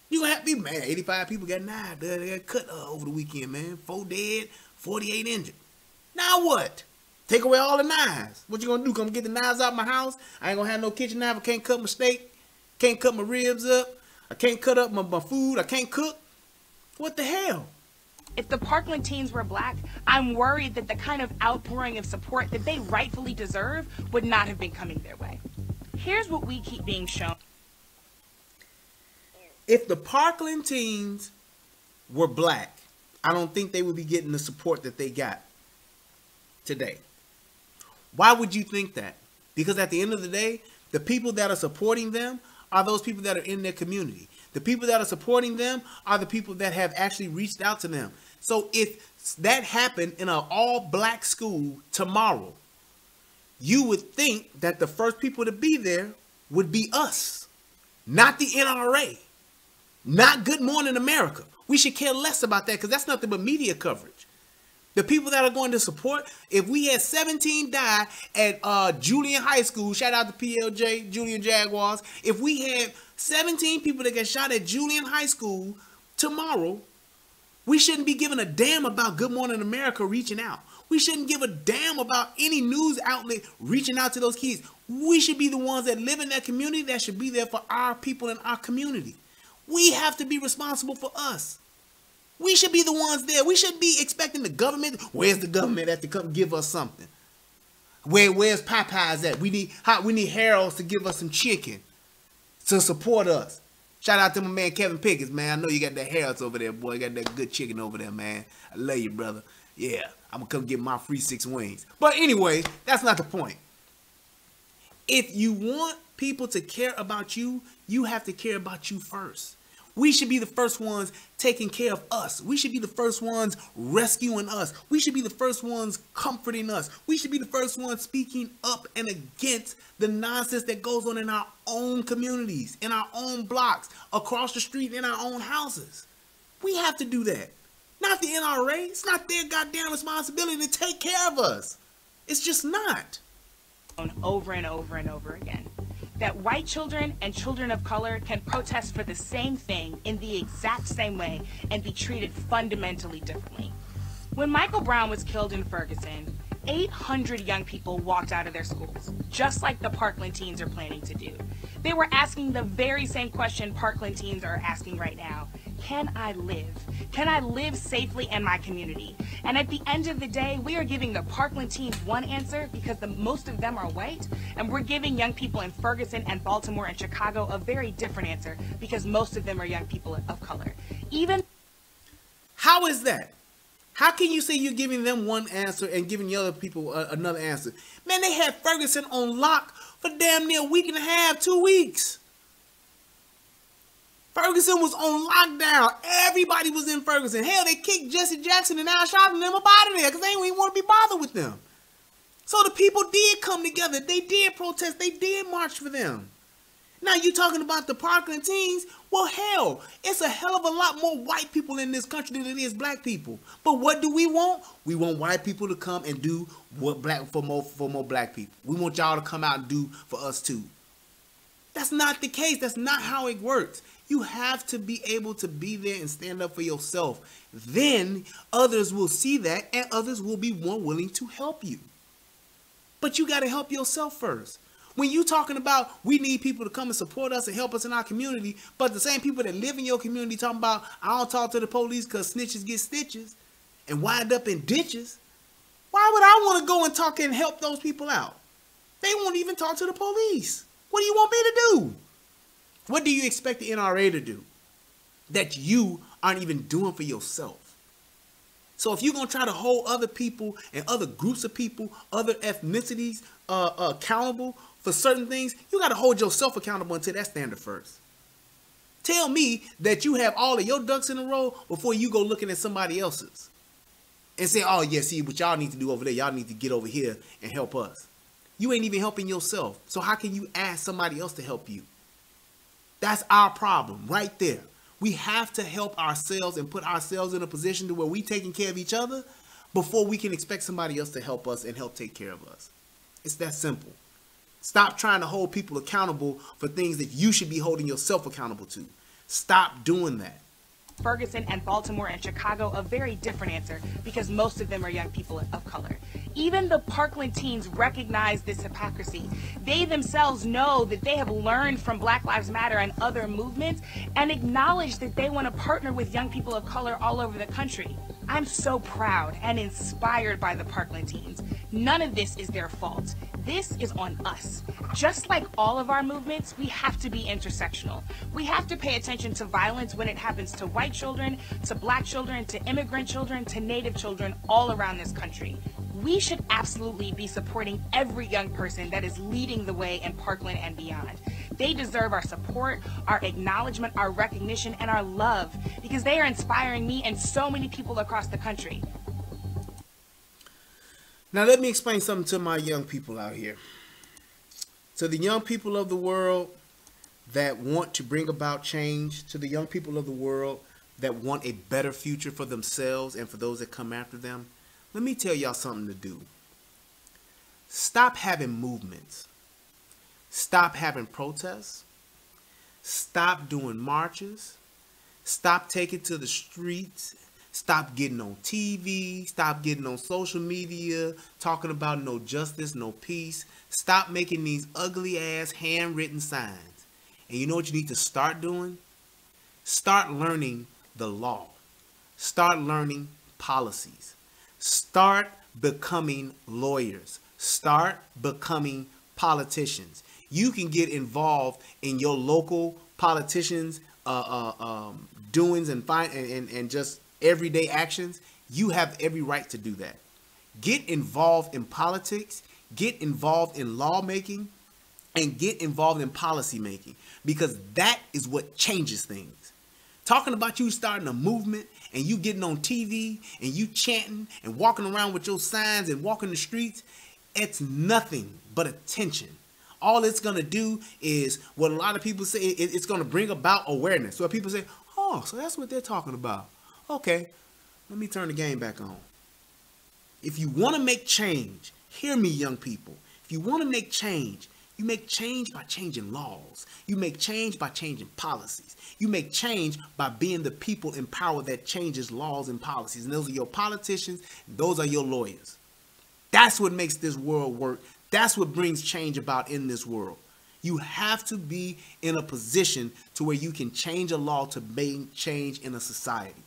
You're going to have people, man, 85 people got knifed. They got cut over the weekend, man. 4 dead, 48 injured. Now what? Take away all the knives. What you going to do? Come get the knives out of my house? I ain't going to have no kitchen knife. I can't cut my steak. Can't cut my ribs up. I can't cut up my food. I can't cook. What the hell? If the Parkland teens were black, I'm worried that the kind of outpouring of support that they rightfully deserve would not have been coming their way. Here's what we keep being shown. If the Parkland teens were black, I don't think they would be getting the support that they got today. Why would you think that? Because at the end of the day, the people that are supporting them are those people that are in their community. The people that are supporting them are the people that have actually reached out to them. So if that happened in an all-black school tomorrow, you would think that the first people to be there would be us, not the NRA, not Good Morning America. We should care less about that because that's nothing but media coverage. The people that are going to support, if we had 17 die at Julian High School, shout out to PLJ, Julian Jaguars. If we had 17 people that get shot at Julian High School tomorrow, we shouldn't be giving a damn about Good Morning America reaching out. We shouldn't give a damn about any news outlet reaching out to those kids. We should be the ones that live in that community that should be there for our people in our community. We have to be responsible for us. We should be the ones there. We should be expecting the government. Where's the government at to come give us something? Where's Popeyes at? We need Harold's to give us some chicken to support us. Shout out to my man Kevin Pickens, man. I know you got that Harold's over there, boy. You got that good chicken over there, man. I love you, brother. Yeah, I'm gonna come get my free 6 wings. But anyway, that's not the point. If you want people to care about you, you have to care about you first. We should be the first ones taking care of us. We should be the first ones rescuing us. We should be the first ones comforting us. We should be the first ones speaking up and against the nonsense that goes on in our own communities, in our own blocks, across the street, in our own houses. We have to do that. Not the NRA. It's not their goddamn responsibility to take care of us. It's just not. Over and over and over again. That white children and children of color can protest for the same thing in the exact same way and be treated fundamentally differently. When Michael Brown was killed in Ferguson, 800 young people walked out of their schools, just like the Parkland teens are planning to do. They were asking the very same question Parkland teens are asking right now. Can I live? Can I live safely in my community? And at the end of the day, we are giving the Parkland teens one answer because most of them are white, and we're giving young people in Ferguson and Baltimore and Chicago a very different answer because most of them are young people of color. How is that? How can you say you're giving them one answer and giving the other people another answer? Man, they had Ferguson on lock for damn near a week and a half, 2 weeks. Ferguson was on lockdown. Everybody was in Ferguson. Hell, they kicked Jesse Jackson and Al Sharpton and them up out of there because they didn't even want to be bothered with them. So the people did come together. They did protest. They did march for them. Now you talking about the Parkland teens? Well, hell, it's a hell of a lot more white people in this country than it is black people. But what do we want? We want white people to come and do what for more black people. We want y'all to come out and do for us too. That's not the case. That's not how it works. You have to be able to be there and stand up for yourself. Then others will see that and others will be more willing to help you. But you got to help yourself first. When you talking about we need people to come and support us and help us in our community, but the same people that live in your community talking about I don't talk to the police because snitches get stitches and wind up in ditches, why would I want to go and talk and help those people out? They won't even talk to the police. What do you want me to do? What do you expect the NRA to do that you aren't even doing for yourself? So if you're going to try to hold other people and other groups of people, other ethnicities accountable for certain things, you got to hold yourself accountable until that standard first. Tell me that you have all of your ducks in a row before you go looking at somebody else's and say, oh, yeah, see, what y'all need to do over there, y'all need to get over here and help us. You ain't even helping yourself. So how can you ask somebody else to help you? That's our problem right there. We have to help ourselves and put ourselves in a position to where we taking care of each other before we can expect somebody else to help us and help take care of us. It's that simple. Stop trying to hold people accountable for things that you should be holding yourself accountable to. Stop doing that. Ferguson and Baltimore and Chicago a very different answer because most of them are young people of color. Even the Parkland teens recognize this hypocrisy. They themselves know that they have learned from Black Lives Matter and other movements and acknowledge that they want to partner with young people of color all over the country. I'm so proud and inspired by the Parkland teens. None of this is their fault. This is on us. Just like all of our movements, we have to be intersectional. We have to pay attention to violence when it happens to white children, to black children, to immigrant children, to native children all around this country. We should absolutely be supporting every young person that is leading the way in Parkland and beyond. They deserve our support, our acknowledgement, our recognition, and our love because they are inspiring me and so many people across the country. Now let me explain something to my young people out here. To the young people of the world that want to bring about change, to the young people of the world that want a better future for themselves and for those that come after them, let me tell y'all something to do. Stop having movements. Stop having protests. Stop doing marches. Stop taking to the streets. Stop getting on TV. Stop getting on social media talking about no justice, no peace. Stop making these ugly ass handwritten signs. And you know what you need to start doing? Start learning the law. Start learning policies. Start becoming lawyers. Start becoming politicians. You can get involved in your local politicians' doings and just everyday actions. You have every right to do that. Get involved in politics. Get involved in lawmaking. And get involved in policy making, because that is what changes things. Talking about you starting a movement and you getting on TV and you chanting and walking around with your signs and walking the streets, it's nothing but attention. All it's going to do is what a lot of people say, it's going to bring about awareness. So people say, oh, so that's what they're talking about. Okay, let me turn the game back on. If you want to make change, hear me, young people. If you want to make change, you make change by changing laws. You make change by changing policies. You make change by being the people in power that changes laws and policies. And those are your politicians. Those are your lawyers. That's what makes this world work. That's what brings change about in this world. You have to be in a position to where you can change a law to make change in a society.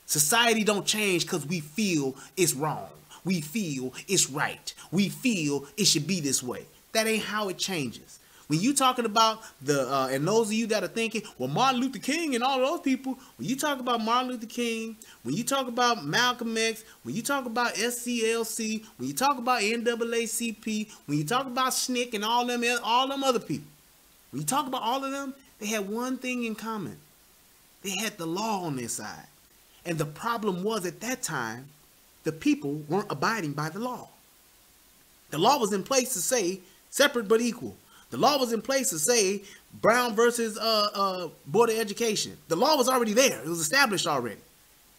Society don't change because we feel it's wrong. We feel it's right. We feel it should be this way. That ain't how it changes. When you talking about and those of you that are thinking, well, Martin Luther King and all of those people, when you talk about Martin Luther King, when you talk about Malcolm X, when you talk about SCLC, when you talk about NAACP, when you talk about SNCC and all them other people, when you talk about all of them, they had one thing in common. They had the law on their side. And the problem was at that time, the people weren't abiding by the law. The law was in place to say, separate but equal. The law was in place to say Brown versus Board of Education. The law was already there. It was established already.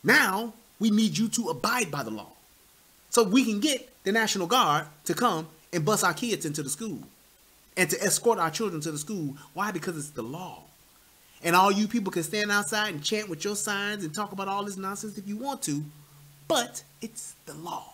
Now we need you to abide by the law, so we can get the National Guard to come and bus our kids into the school and to escort our children to the school. Why? Because it's the law. And all you people can stand outside and chant with your signs and talk about all this nonsense if you want to, but it's the law.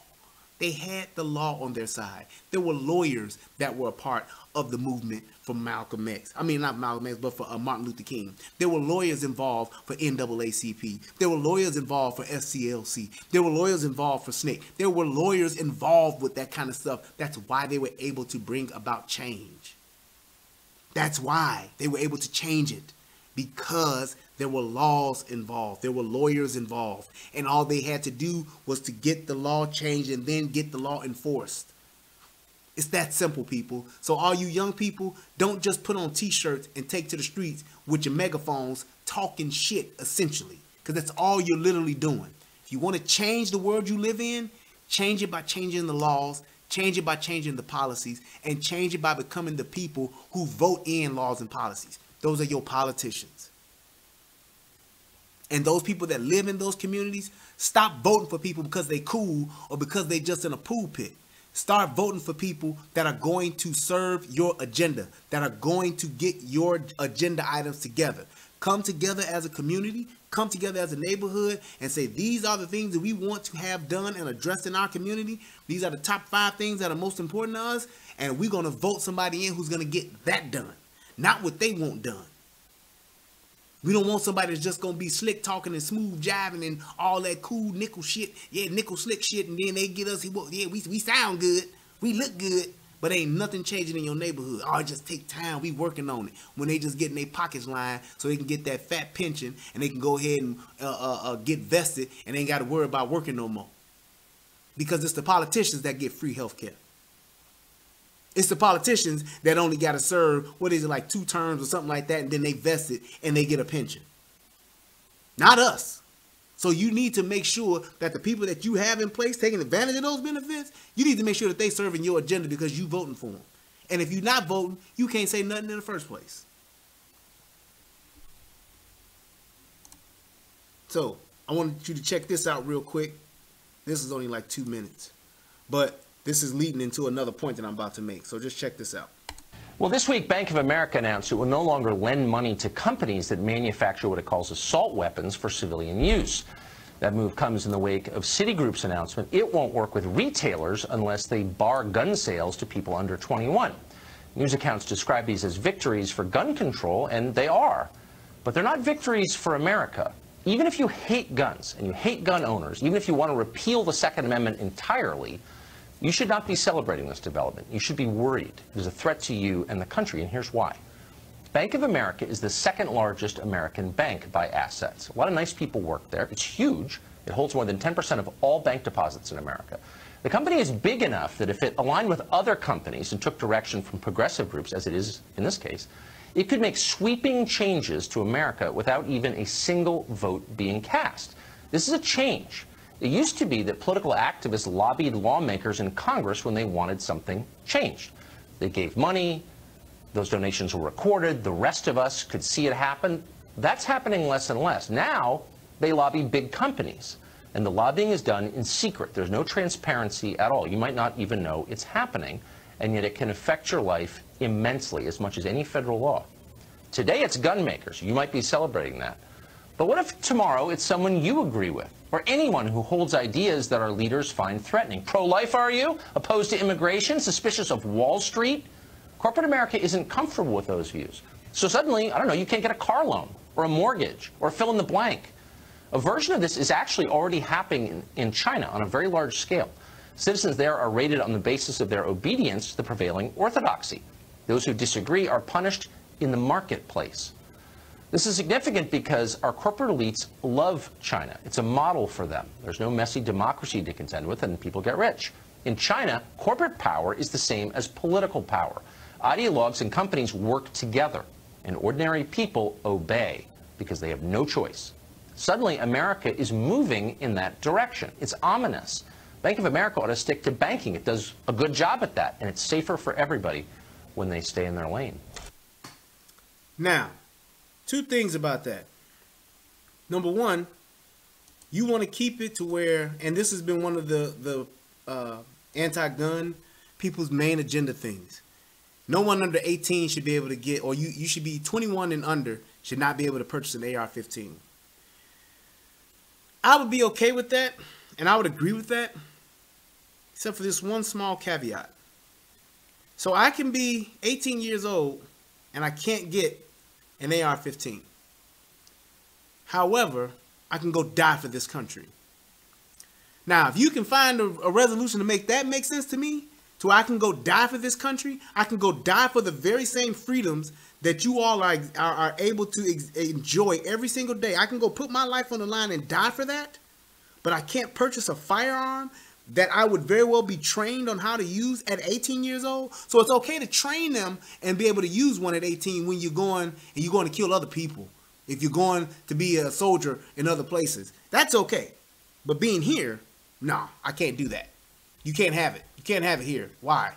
They had the law on their side. There were lawyers that were a part of the movement for Malcolm X. I mean, not Malcolm X, but for Martin Luther King. There were lawyers involved for NAACP. There were lawyers involved for SCLC. There were lawyers involved for SNCC. There were lawyers involved with that kind of stuff. That's why they were able to bring about change. That's why they were able to change it. Because there were laws involved. There were lawyers involved. And all they had to do was to get the law changed and then get the law enforced. It's that simple, people. So all you young people, don't just put on t-shirts and take to the streets with your megaphones talking shit, essentially. Because that's all you're literally doing. If you want to change the world you live in, change it by changing the laws, change it by changing the policies, and change it by becoming the people who vote in laws and policies. Those are your politicians. And those people that live in those communities, stop voting for people because they cool or because they just in a pool pit. Start voting for people that are going to serve your agenda, that are going to get your agenda items together. Come together as a community, come together as a neighborhood and say, these are the things that we want to have done and addressed in our community. These are the top 5 things that are most important to us. And we're going to vote somebody in who's going to get that done. Not what they want done. We don't want somebody that's just going to be slick talking and smooth jiving and all that cool nickel shit. Yeah, nickel slick shit. And then they get us, yeah, we sound good. We look good. But ain't nothing changing in your neighborhood. Oh, it just take time. We working on it. When they just getting their pockets lined so they can get that fat pension and they can go ahead and get vested and ain't got to worry about working no more. Because it's the politicians that get free health care. It's the politicians that only got to serve, what is it, like 2 terms or something like that, and then they vest it and they get a pension. Not us. So you need to make sure that the people that you have in place taking advantage of those benefits, you need to make sure that they serving your agenda because you voting for them. And if you're not voting, you can't say nothing in the first place. So I wanted you to check this out real quick. This is only like 2 minutes. But this is leading into another point that I'm about to make. So just check this out. Well, this week, Bank of America announced it will no longer lend money to companies that manufacture what it calls assault weapons for civilian use. That move comes in the wake of Citigroup's announcement it won't work with retailers unless they bar gun sales to people under 21. News accounts describe these as victories for gun control, and they are. But they're not victories for America. even if you hate guns and you hate gun owners, even if you want to repeal the Second Amendment entirely, you should not be celebrating this development. You should be worried. It is a threat to you and the country, and here's why. Bank of America is the second largest American bank by assets. A lot of nice people work there. It's huge. It holds more than 10% of all bank deposits in America. The company is big enough that if it aligned with other companies and took direction from progressive groups, as it is in this case, it could make sweeping changes to America without even a single vote being cast. This is a change. It used to be that political activists lobbied lawmakers in Congress when they wanted something changed. They gave money, those donations were recorded, the rest of us could see it happen. That's happening less and less. Now, they lobby big companies, and the lobbying is done in secret. There's no transparency at all. You might not even know it's happening, and yet it can affect your life immensely, as much as any federal law. Today, it's gun makers. You might be celebrating that. But what if tomorrow it's someone you agree with, or anyone who holds ideas that our leaders find threatening? Pro-life, are you? Opposed to immigration? Suspicious of Wall Street? Corporate America isn't comfortable with those views. So suddenly, I don't know, you can't get a car loan or a mortgage or fill in the blank. A version of this is actually already happening in China on a very large scale. Citizens there are rated on the basis of their obedience to the prevailing orthodoxy. Those who disagree are punished in the marketplace. This is significant because our corporate elites love China. It's a model for them. There's no messy democracy to contend with, and people get rich. In China, corporate power is the same as political power. Ideologues and companies work together, and ordinary people obey because they have no choice. Suddenly, America is moving in that direction. It's ominous. Bank of America ought to stick to banking. It does a good job at that, and it's safer for everybody when they stay in their lane. Now, two things about that. Number one, you want to keep it to where, and this has been one of the anti-gun people's main agenda things. No one under 18 should be able to get, or you should be 21 and under, should not be able to purchase an AR-15. I would be okay with that, and I would agree with that, except for this one small caveat. So I can be 18 years old, and I can't get an AR-15. However, I can go die for this country. Now, if you can find a resolution to make that make sense to me, to where I can go die for this country, I can go die for the very same freedoms that you all are able to enjoy every single day. I can go put my life on the line and die for that, but I can't purchase a firearm that I would very well be trained on how to use at 18 years old. So it's okay to train them and be able to use one at 18 when you're going to kill other people. If you're going to be a soldier in other places, that's okay. But being here, nah, I can't do that. You can't have it. You can't have it here. Why?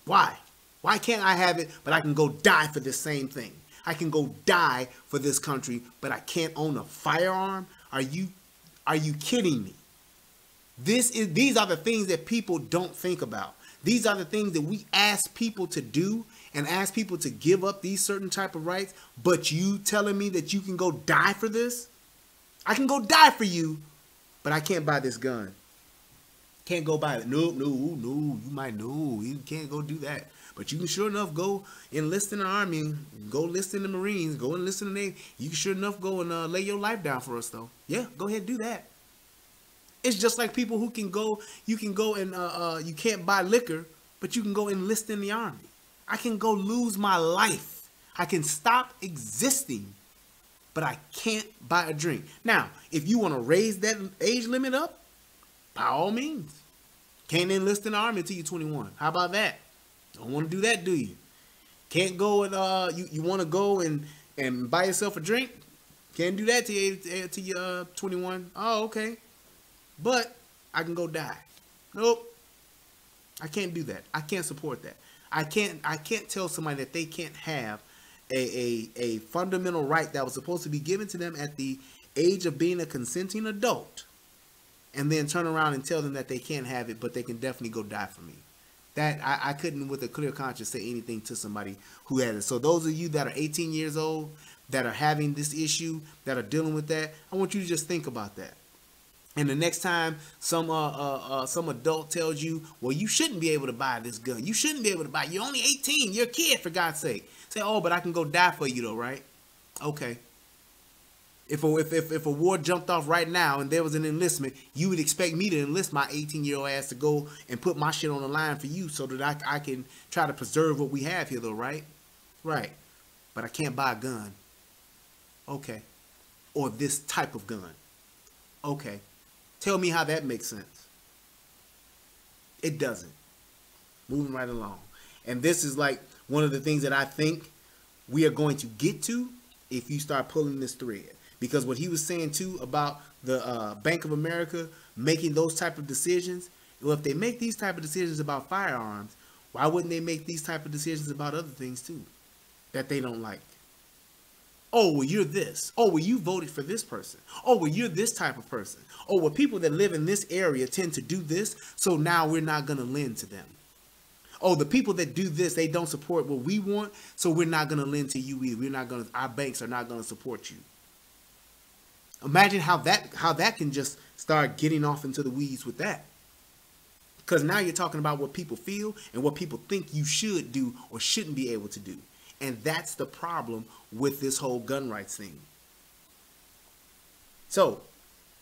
Why? Why can't I have it, but I can go die for this same thing? I can go die for this country, but I can't own a firearm? Are you kidding me? These are the things that people don't think about. These are the things that we ask people to do and ask people to give up these certain type of rights, but you telling me that you can go die for this? I can go die for you, but I can't buy this gun. Can't go buy it. No, you might know. You can't go do that. But you can sure enough go enlist in the Army, go enlist in the Marines, go enlist in the Navy. You can sure enough go and lay your life down for us, though. Yeah, go ahead and do that. It's just like people who can go, you can go and you can't buy liquor, but you can go enlist in the Army. I can go lose my life. I can stop existing, but I can't buy a drink. Now, if you want to raise that age limit up, by all means. Can't enlist in the Army until you're 21. How about that? Don't want to do that, do you? Can't go and you want to go and buy yourself a drink? Can't do that till you're 21. Oh, okay. But I can go die. Nope. I can't do that. I can't support that. I can't tell somebody that they can't have a fundamental right that was supposed to be given to them at the age of being a consenting adult, and then turn around and tell them that they can't have it, but they can definitely go die for me. That I couldn't with a clear conscience say anything to somebody who has it. So those of you that are 18 years old, that are having this issue, that are dealing with that, I want you to just think about that. And the next time some adult tells you, well, you shouldn't be able to buy this gun. You shouldn't be able to buy it. You're only 18. You're a kid, for God's sake. Say, oh, but I can go die for you though, right? Okay. If a war jumped off right now and there was an enlistment, you would expect me to enlist my 18-year-old ass to go and put my shit on the line for you so that I can try to preserve what we have here, though, right? Right. But I can't buy a gun. Okay. Or this type of gun. Okay. Tell me how that makes sense. It doesn't. Moving right along. And this is like one of the things that I think we are going to get to if you start pulling this thread. Because what he was saying too about the Bank of America making those type of decisions, well, if they make these type of decisions about firearms, why wouldn't they make these type of decisions about other things too that they don't like? Oh, well, you're this. Oh, well, you voted for this person. Oh, well, you're this type of person. Oh, well, people that live in this area tend to do this, so now we're not going to lend to them. Oh, the people that do this, they don't support what we want, so we're not going to lend to you either. We're not going to, our banks are not going to support you. Imagine how that can just start getting off into the weeds with that. Because now you're talking about what people feel and what people think you should do or shouldn't be able to do. And that's the problem with this whole gun rights thing. So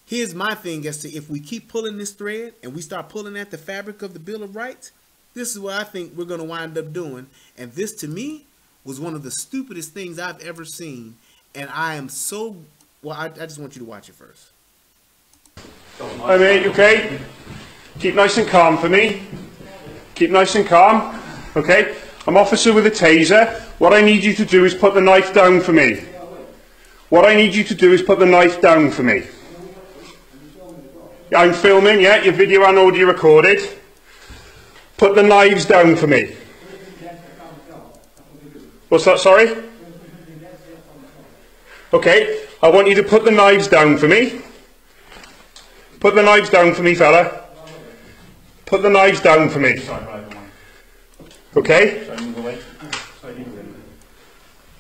here's my thing as to if we keep pulling this thread and we start pulling at the fabric of the Bill of Rights, this is what I think we're going to wind up doing. And this to me was one of the stupidest things I've ever seen. And I am so, well, I just want you to watch it first. Hi mate, okay? Keep nice and calm for me. Keep nice and calm, okay? I'm officer with a taser. What I need you to do is put the knife down for me. What I need you to do is put the knife down for me. I'm filming, yeah? Your video and audio recorded. Put the knives down for me. What's that, sorry? Okay, I want you to put the knives down for me. Put the knives down for me, fella. Put the knives down for me. Okay?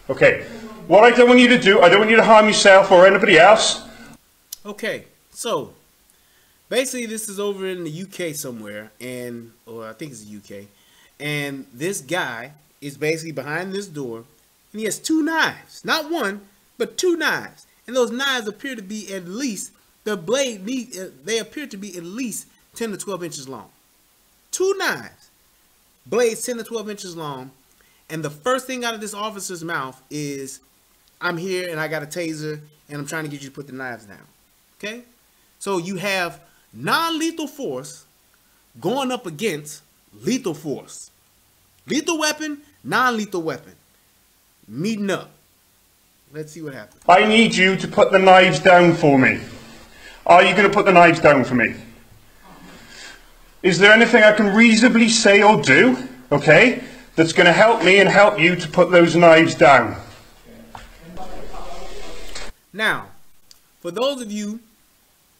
Okay. What I don't want you to do, I don't want you to harm yourself or anybody else. Okay, so basically this is over in the UK somewhere, and or I think it's the UK, and this guy is basically behind this door, and he has two knives, not one, but two knives, and those knives appear to be at least, the blade, they appear to be at least 10 to 12 inches long. Two knives, blades 10 to 12 inches long, and the first thing out of this officer's mouth is, I'm here and I got a taser and I'm trying to get you to put the knives down. Okay? So you have non-lethal force going up against lethal force. Lethal weapon, non-lethal weapon. Meeting up. Let's see what happens. I need you to put the knives down for me. Are you going to put the knives down for me? Is there anything I can reasonably say or do, okay, that's going to help me and help you to put those knives down? Now, for those of you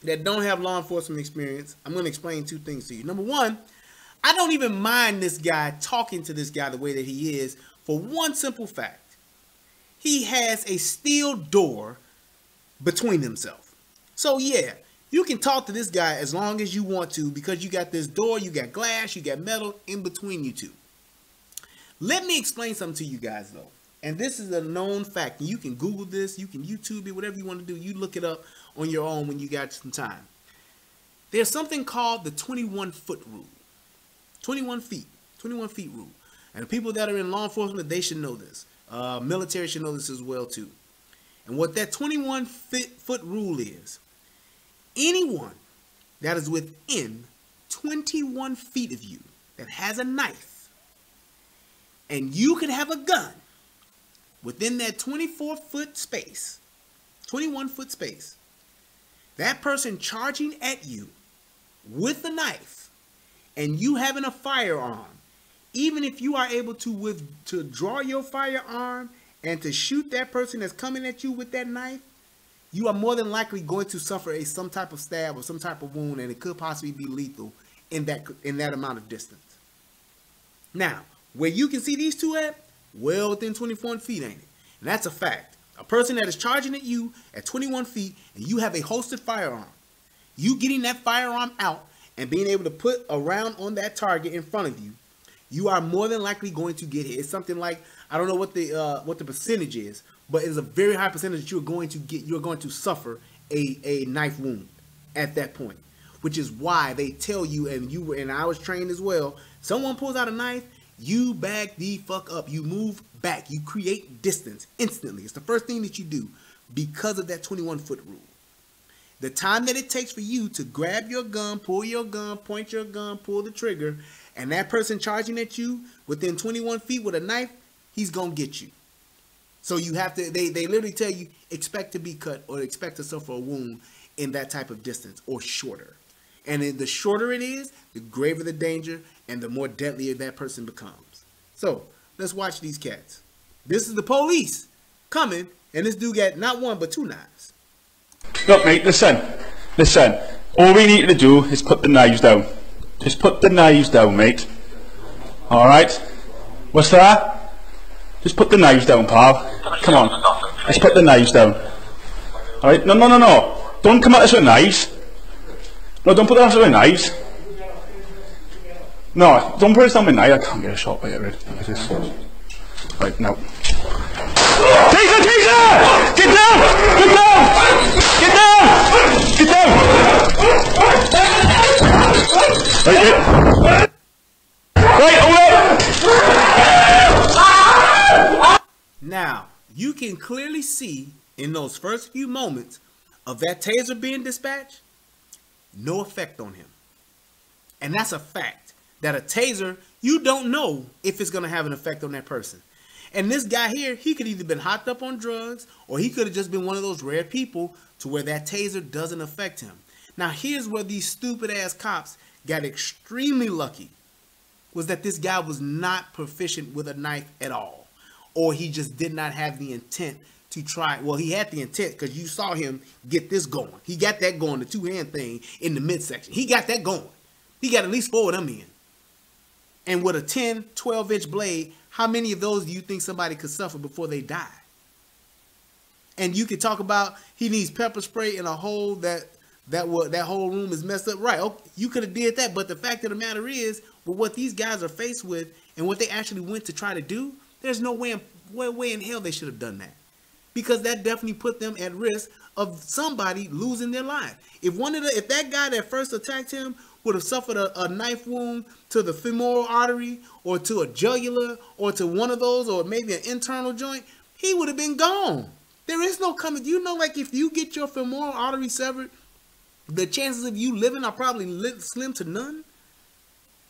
that don't have law enforcement experience, I'm going to explain two things to you. Number one, I don't even mind this guy talking to this guy the way that he is for one simple fact. He has a steel door between himself. So yeah, you can talk to this guy as long as you want to because you got this door, you got glass, you got metal in between you two. Let me explain something to you guys though. And this is a known fact. You can Google this, you can YouTube it, whatever you want to do. You look it up on your own when you got some time. There's something called the 21-foot rule. 21 feet rule. And the people that are in law enforcement, they should know this. Military should know this as well too. And what that 21-foot rule is, anyone that is within 21 feet of you that has a knife and you can have a gun within that 24-foot space, 21-foot space, that person charging at you with a knife and you having a firearm, even if you are able to draw your firearm and to shoot that person that's coming at you with that knife, you are more than likely going to suffer some type of stab or some type of wound, and it could possibly be lethal in that amount of distance. Now, where you can see these two at, well within 24 feet, ain't it? And that's a fact. A person that is charging at you at 21 feet and you have a holstered firearm, you getting that firearm out and being able to put a round on that target in front of you, you are more than likely going to get hit. It's something like, I don't know what the percentage is, but it's a very high percentage that you're going to suffer a knife wound at that point, which is why they tell you, and I was trained as well, someone pulls out a knife, you back the fuck up. You move back. You create distance instantly. It's the first thing that you do because of that 21-foot rule. The time that it takes for you to grab your gun, pull your gun, point your gun, pull the trigger, and that person charging at you within 21 feet with a knife, he's going to get you. So you have to, they literally tell you, expect to be cut or expect to suffer a wound in that type of distance or shorter. And the shorter it is, the graver the danger and the more deadly that person becomes. So let's watch these cats. This is the police coming, and this dude got not one but two knives. Look, mate, listen. All we need to do is put the knives down. Just put the knives down, mate. Alright? What's that? Just put the knives down, pal. Come on. Let's put the knives down. Alright? No. Don't come at us with knives. No, don't put us with knives. No, don't put us down with knives. I can't get a shot by it, Red. Right, now. Taser! Get down! Now, you can clearly see in those first few moments of that taser being dispatched, no effect on him. And that's a fact. That a taser, you don't know if it's going to have an effect on that person. And this guy here, he could either been hopped up on drugs, or he could have just been one of those rare people to where that taser doesn't affect him. Now, here's where these stupid ass cops got extremely lucky, was that this guy was not proficient with a knife at all, or he just did not have the intent to try. Well, he had the intent because you saw him get this going. He got that going, the two-hand thing in the midsection. He got that going. He got at least 4 of them in. And with a 10, 12-inch blade, how many of those do you think somebody could suffer before they die? And you could talk about he needs pepper spray in a hole that whole room is messed up. Right, okay, you could have did that, but the fact of the matter is, with what these guys are faced with and what they actually went to try to do, there's no way in hell they should have done that. Because that definitely put them at risk of somebody losing their life. If that guy that first attacked him would have suffered a knife wound to the femoral artery or to a jugular or to one of those or maybe an internal joint, he would have been gone. There is no coming. You know, like if you get your femoral artery severed, the chances of you living are probably slim to none.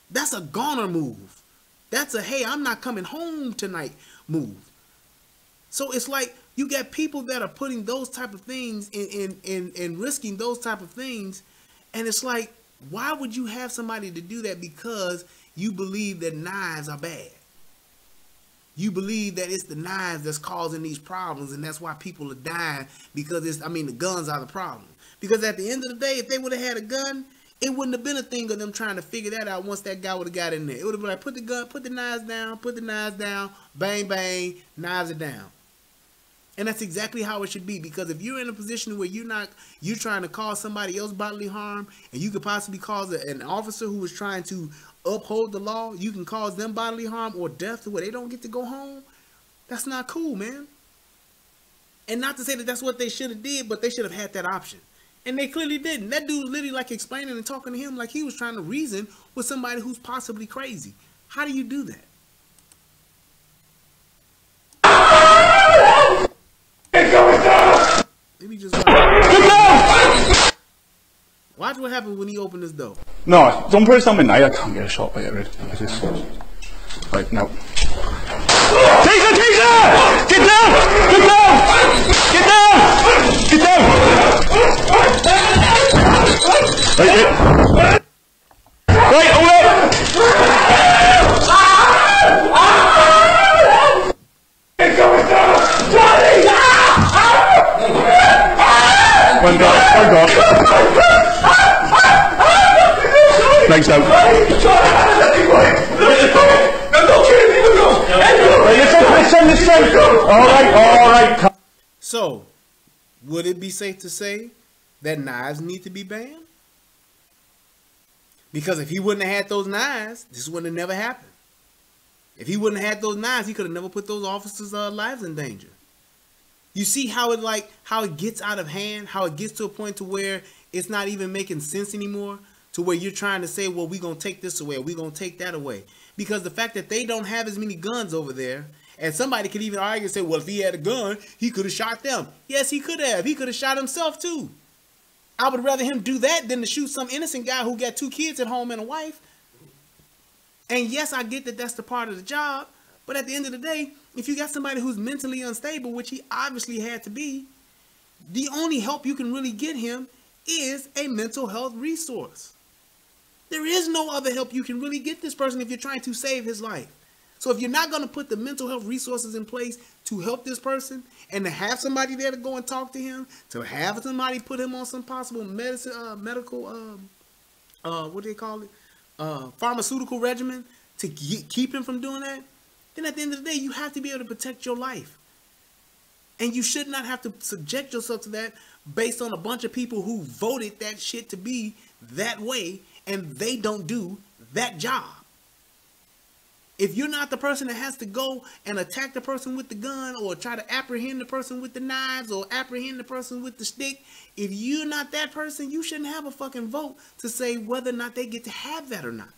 That's a goner move. That's a, hey, I'm not coming home tonight move. So it's like you got people that are putting those type of things in risking those type of things. And it's like, why would you have somebody to do that? Because you believe that knives are bad. You believe that it's the knives that's causing these problems, and that's why people are dying, because the guns are the problem. Because at the end of the day, if they would have had a gun, it wouldn't have been a thing of them trying to figure that out once that guy would have got in there. It would have been like, put the knives down, bang, bang, knives are down. And that's exactly how it should be, because if you're in a position where you're trying to cause somebody else bodily harm, and you could possibly cause an officer who is trying to uphold the law, you can cause them bodily harm or death to where they don't get to go home. That's not cool, man. And not to say that that's what they should have did, but they should have had that option. And they clearly didn't. That dude was literally like explaining and talking to him like he was trying to reason with somebody who's possibly crazy. How do you do that? Let me just watch what happened when he opened this door. No, don't put us down with knife. I can't get a shot by it, Red. Right, now. Taser! Get down! Right, hold up! One go. Legs out. Listen. All right. So, would it be safe to say that knives need to be banned? Because if he wouldn't have had those knives, this wouldn't have never happened. If he wouldn't have had those knives, he could have never put those officers' lives in danger. You see how it gets out of hand, how it gets to a point to where it's not even making sense anymore, to where you're trying to say, well, we're going to take this away, or we're going to take that away. Because the fact that they don't have as many guns over there, and somebody could even argue and say, well, if he had a gun, he could have shot them. Yes, he could have. He could have shot himself too. I would rather him do that than to shoot some innocent guy who got 2 kids at home and a wife. And yes, I get that that's the part of the job. But at the end of the day, if you got somebody who's mentally unstable, which he obviously had to be, the only help you can really get him is a mental health resource. There is no other help you can really get this person if you're trying to save his life. So if you're not going to put the mental health resources in place to help this person, and to have somebody there to go and talk to him, to have somebody put him on some possible pharmaceutical regimen to keep him from doing that, then at the end of the day, you have to be able to protect your life. And you should not have to subject yourself to that based on a bunch of people who voted that shit to be that way, and they don't do that job. If you're not the person that has to go and attack the person with the gun, or try to apprehend the person with the knives, or apprehend the person with the stick, if you're not that person, you shouldn't have a fucking vote to say whether or not they get to have that or not.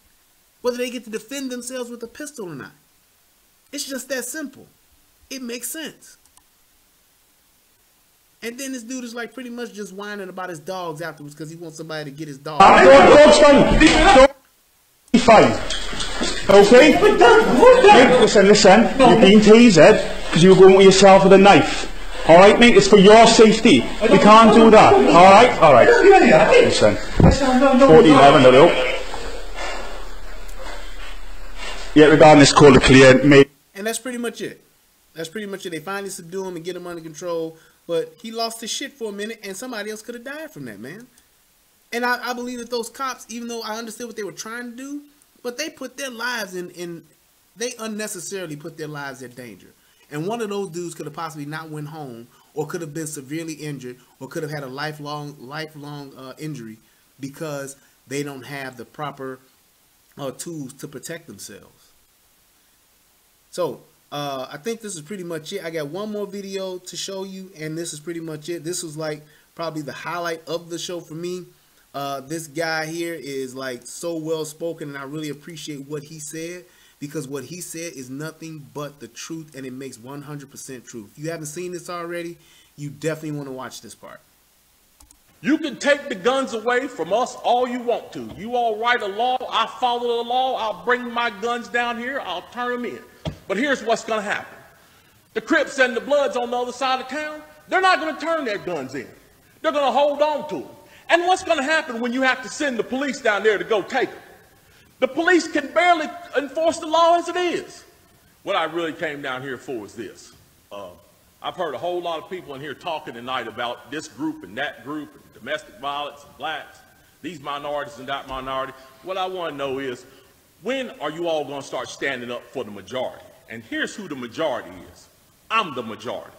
Whether they get to defend themselves with a pistol or not. It's just that simple. It makes sense. And then this dude is like pretty much just whining about his dogs afterwards because he wants somebody to get his dog. Dog's fine. Okay? Mate, listen. You're being tasered because you were going with yourself with a knife. Alright, mate? It's for your safety. We can't do that. Alright? Alright. Listen. 1411, hello. Yeah, regarding this call to clear, mate. And that's pretty much it. That's pretty much it. They finally subdue him and get him under control. But he lost his shit for a minute, and somebody else could have died from that, man. And I believe that those cops, even though I understood what they were trying to do, but they put their lives they unnecessarily put their lives in danger. And one of those dudes could have possibly not went home, or could have been severely injured, or could have had a lifelong injury because they don't have the proper tools to protect themselves. So, I think this is pretty much it. I got one more video to show you, and this is pretty much it. This was like probably the highlight of the show for me. This guy here is like so well spoken, and I really appreciate what he said, because what he said is nothing but the truth, and it makes 100% truth. If you haven't seen this already, you definitely want to watch this part. You can take the guns away from us all you want to. You all write a law, I follow the law, I'll bring my guns down here, I'll turn them in. But here's what's going to happen. The Crips and the Bloods on the other side of town, they're not going to turn their guns in. They're going to hold on to them. And what's going to happen when you have to send the police down there to go take them? The police can barely enforce the law as it is. What I really came down here for is this. I've heard a whole lot of people in here talking tonight about this group and that group, and domestic violence, and blacks, these minorities and that minority. What I want to know is, when are you all going to start standing up for the majority? And here's who the majority is. I'm the majority.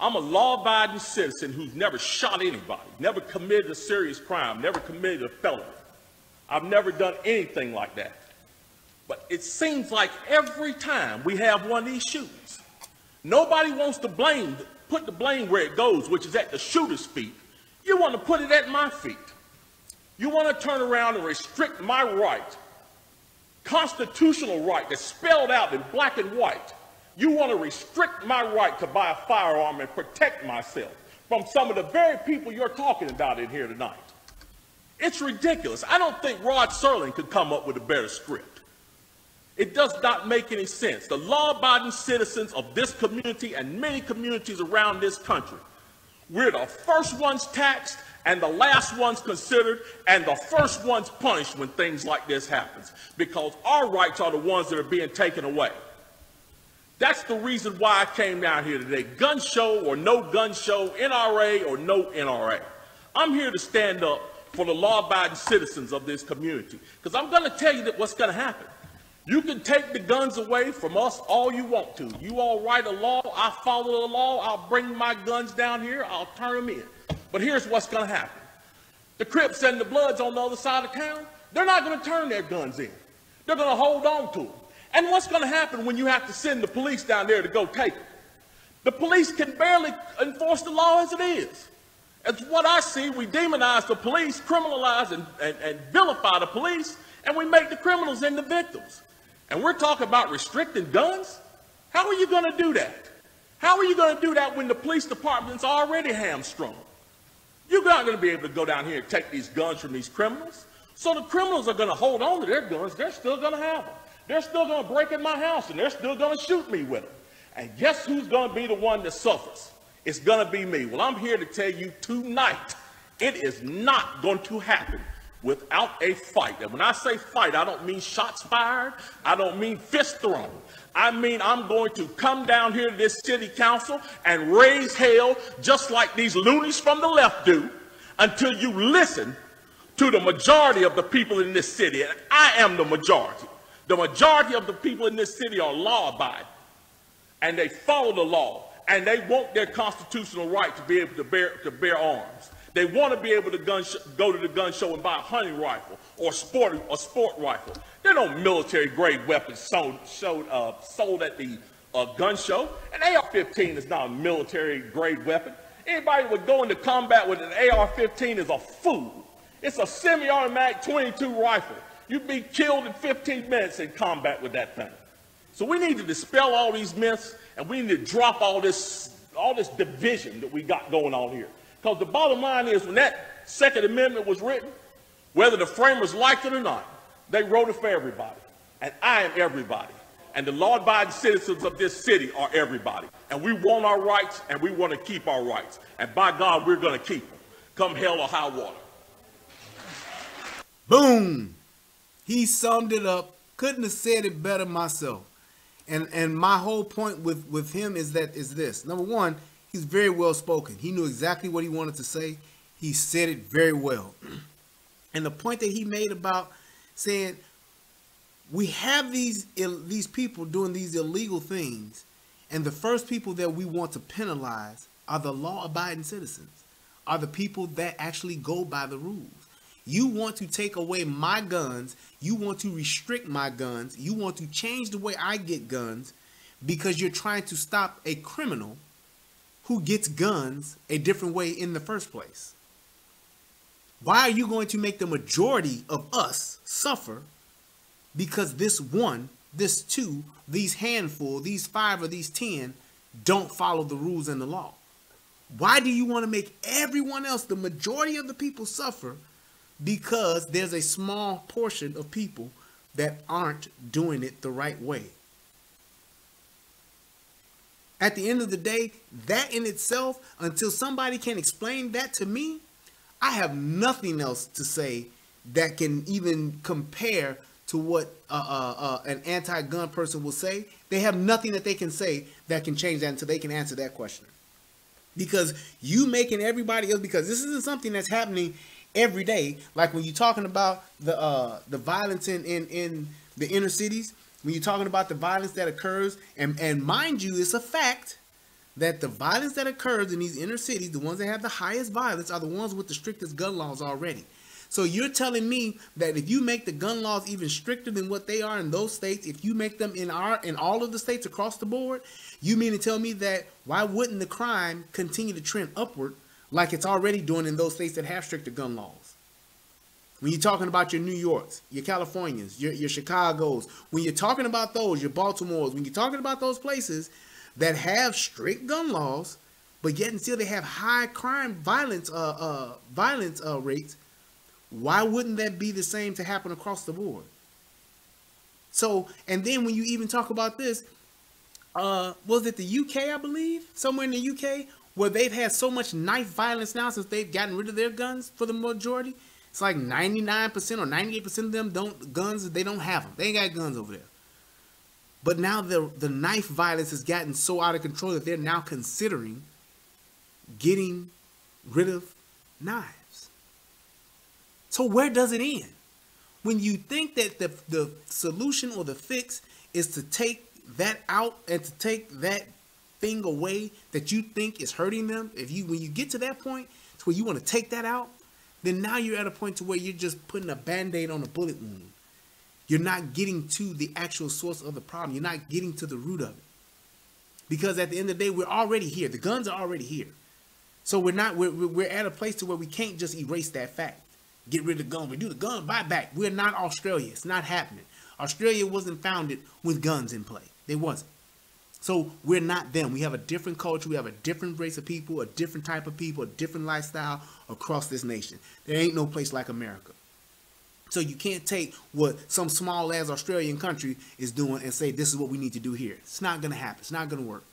I'm a law-abiding citizen who's never shot anybody, never committed a serious crime, never committed a felony. I've never done anything like that. But it seems like every time we have one of these shootings, nobody wants to put the blame where it goes, which is at the shooter's feet. You want to put it at my feet. You want to turn around and restrict my right, constitutional right that's spelled out in black and white. You want to restrict my right to buy a firearm and protect myself from some of the very people you're talking about in here tonight. It's ridiculous. I don't think Rod Serling could come up with a better script. It does not make any sense. The law-abiding citizens of this community and many communities around this country, we're the first ones taxed and the last ones considered and the first ones punished when things like this happens, because our rights are the ones that are being taken away. That's the reason why I came down here today. Gun show or no gun show, NRA or no NRA. I'm here to stand up for the law-abiding citizens of this community, because I'm going to tell you that what's going to happen. You can take the guns away from us all you want to. You all write a law, I follow the law, I'll bring my guns down here, I'll turn them in. But here's what's going to happen. The Crips and the Bloods on the other side of town, they're not going to turn their guns in. They're going to hold on to them. And what's going to happen when you have to send the police down there to go take them? The police can barely enforce the law as it is. As what I see, we demonize the police, criminalize and vilify the police, and we make the criminals into victims. And we're talking about restricting guns? How are you going to do that? How are you going to do that when the police department's already hamstrung? You're not going to be able to go down here and take these guns from these criminals. So the criminals are going to hold on to their guns. They're still going to have them. They're still going to break in my house, and they're still going to shoot me with them. And guess who's going to be the one that suffers? It's going to be me. Well, I'm here to tell you tonight, it is not going to happen without a fight. And when I say fight, I don't mean shots fired. I don't mean fist thrown. I mean, I'm going to come down here to this city council and raise hell just like these loonies from the left do until you listen to the majority of the people in this city. And I am the majority. The majority of the people in this city are law-abiding, and they follow the law, and they want their constitutional right to be able to bear arms. They want to be able to go to the gun show and buy a hunting rifle or a sport rifle. There are no military-grade weapons sold at the gun show. An AR-15 is not a military-grade weapon. Anybody who would go into combat with an AR-15 is a fool. It's a semi-automatic 22 rifle. You'd be killed in 15 minutes in combat with that thing. So we need to dispel all these myths, and we need to drop all this division that we got going on here. Because the bottom line is, when that Second Amendment was written, whether the framers liked it or not, they wrote it for everybody. And I am everybody. And the law-abiding citizens of this city are everybody. And we want our rights, and we want to keep our rights. And by God, we're going to keep them, come hell or high water. Boom! He summed it up. Couldn't have said it better myself. And my whole point with him is this. Number one, he's very well spoken. He knew exactly what he wanted to say. He said it very well. And the point that he made about saying we have these people doing these illegal things, and the first people that we want to penalize are the law-abiding citizens, are the people that actually go by the rules. You want to take away my guns. You want to restrict my guns. You want to change the way I get guns because you're trying to stop a criminal who gets guns a different way in the first place. Why are you going to make the majority of us suffer because this one, this two, these handful, these 5 or these 10 don't follow the rules and the law? Why do you want to make everyone else, the majority of the people, suffer because there's a small portion of people that aren't doing it the right way? At the end of the day, that in itself, until somebody can explain that to me, I have nothing else to say that can even compare to what an anti-gun person will say. They have nothing that they can say that can change that until they can answer that question. Because you making everybody else, because this isn't something that's happening every day. Like when you're talking about the violence in the inner cities, when you're talking about the violence that occurs, and mind you, it's a fact that the violence that occurs in these inner cities, the ones that have the highest violence, are the ones with the strictest gun laws already. So you're telling me that if you make the gun laws even stricter than what they are in those states, if you make them in all of the states across the board, you mean to tell me that why wouldn't the crime continue to trend upward like it's already doing in those states that have stricter gun laws? When you're talking about your New Yorks, your Californias, your Chicagos, when you're talking about those, your Baltimores, when you're talking about those places that have strict gun laws, but yet and still they have high crime violence rates, why wouldn't that be the same to happen across the board? So, and then when you even talk about this, was it the UK, I believe, somewhere in the UK, where they've had so much knife violence now since they've gotten rid of their guns for the majority? It's like 99% or 98% of them they don't have them. They ain't got guns over there. But now the knife violence has gotten so out of control that they're now considering getting rid of knives. So where does it end? When you think that the solution or the fix is to take that out and to take that thing away that you think is hurting them, when you get to that point to where you want to take that out, then now you're at a point to where you're just putting a Band-Aid on a bullet wound. You're not getting to the actual source of the problem. You're not getting to the root of it. Because at the end of the day, we're already here. The guns are already here. So we're at a place to where we can't just erase that fact. Get rid of the gun. We do the gun buyback. We're not Australia. It's not happening. Australia wasn't founded with guns in play. They wasn't. So we're not them. We have a different culture. We have a different race of people, a different type of people, a different lifestyle across this nation. There ain't no place like America. So you can't take what some small ass Australian country is doing and say this is what we need to do here. It's not going to happen. It's not going to work.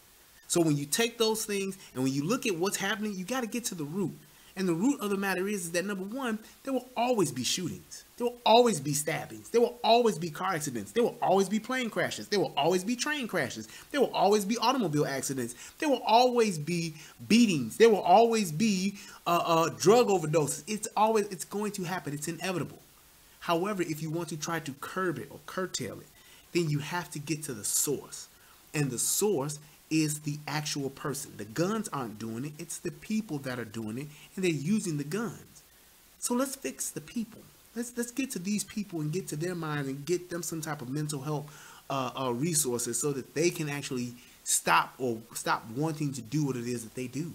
So when you take those things and when you look at what's happening, you got to get to the root. And the root of the matter is that, number one, there will always be shootings. There will always be stabbings. There will always be car accidents. There will always be plane crashes. There will always be train crashes. There will always be automobile accidents. There will always be beatings. There will always be drug overdoses. It's going to happen. It's inevitable. However, if you want to try to curb it or curtail it, then you have to get to the source. And the source is the actual person. The guns aren't doing it. It's the people that are doing it, and they're using the guns. So let's fix the people. Let's get to these people and get to their minds and get them some type of mental health resources so that they can actually stop wanting to do what it is that they do.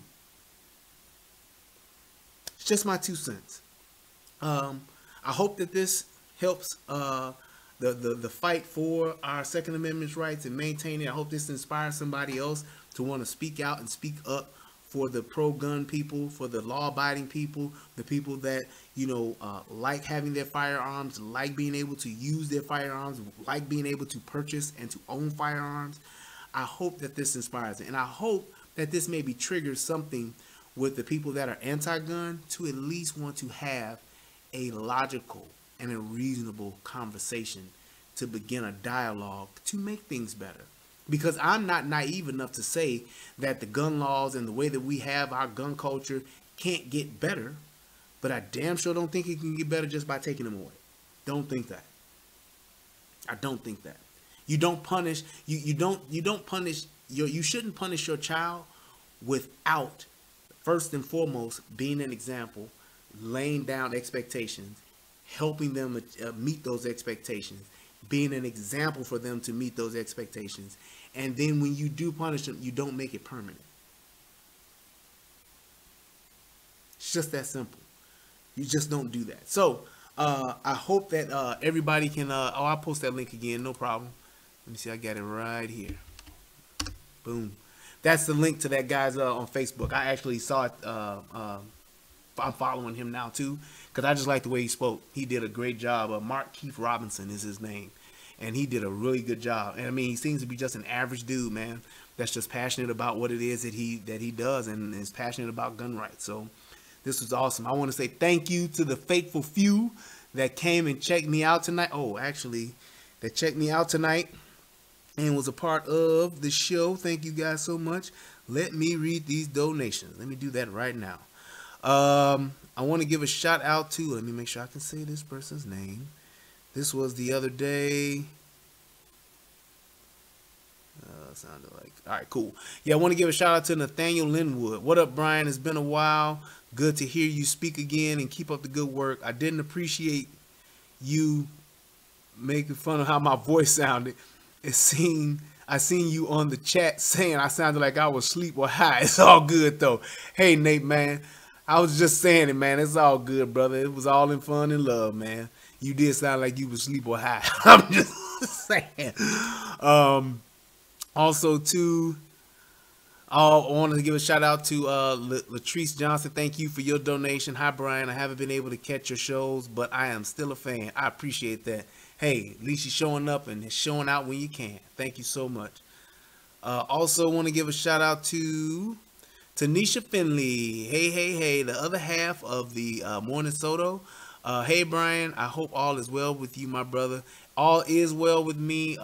It's just my 2 cents. I hope that this helps the fight for our Second Amendment rights and maintain it. I hope this inspires somebody else to want to speak out and speak up for the pro-gun people, for the law-abiding people, the people that, like having their firearms, like being able to use their firearms, like being able to purchase and to own firearms. I hope that this inspires it. And I hope that this maybe triggers something with the people that are anti-gun to at least want to have a logical and a reasonable conversation to begin a dialogue to make things better. Because I'm not naive enough to say that the gun laws and the way that we have our gun culture can't get better, but I damn sure don't think it can get better just by taking them away. Don't think that. I don't think that. You don't punish, you shouldn't punish your child without, first and foremost, being an example, laying down expectations, helping them meet those expectations, being an example for them to meet those expectations. And then when you do punish them, you don't make it permanent. It's just that simple. You just don't do that. So I hope that everybody can, I'll post that link again, no problem. Let me see, I got it right here. Boom. That's the link to that guy's on Facebook. I actually saw it. I'm following him now too, because I just like the way he spoke. He did a great job. Mark Keith Robinson is his name, and he did a really good job. And I mean, he seems to be just an average dude, man, that's just passionate about what it is that he does, and is passionate about gun rights. So this was awesome. I want to say thank you to the faithful few that came and checked me out tonight. Oh, actually, that checked me out tonight and was a part of the show. Thank you guys so much. Let me read these donations. Let me do that right now. I want to give a shout out to, let me make sure I can say this person's name. This was the other day. Sounded like, all right, cool. Yeah, I want to give a shout out to Nathaniel Linwood. What up, Brian? It's been a while. Good to hear you speak again and keep up the good work. I didn't appreciate you making fun of how my voice sounded. I seen you on the chat saying I sounded like I was asleep or high. It's all good though. Hey, Nate, man. I was just saying it, man. It's all good, brother. It was all in fun and love, man. You did sound like you was asleep or high. I'm just saying. Also, too, I wanted to give a shout out to Latrice Johnson. Thank you for your donation. Hi, Brian. I haven't been able to catch your shows, but I am still a fan. I appreciate that. Hey, at least you're showing up and showing out when you can. Thank you so much. Also, want to give a shout out to Tanisha Finley. Hey, the other half of the Morning Soto. Hey, Brian, I hope all is well with you, my brother. All is well with me.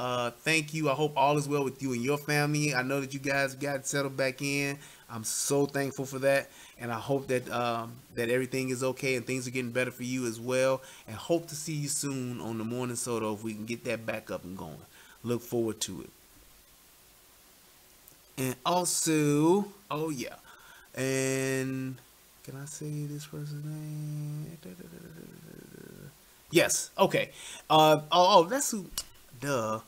Thank you. I hope all is well with you and your family. I know that you guys got settled back in. I'm so thankful for that. And I hope that that everything is okay and things are getting better for you as well. And hope to see you soon on the Morning Soto if we can get that back up and going. Look forward to it. And also, oh yeah, and can I say this person's name? Yes, okay. That's who. Duh.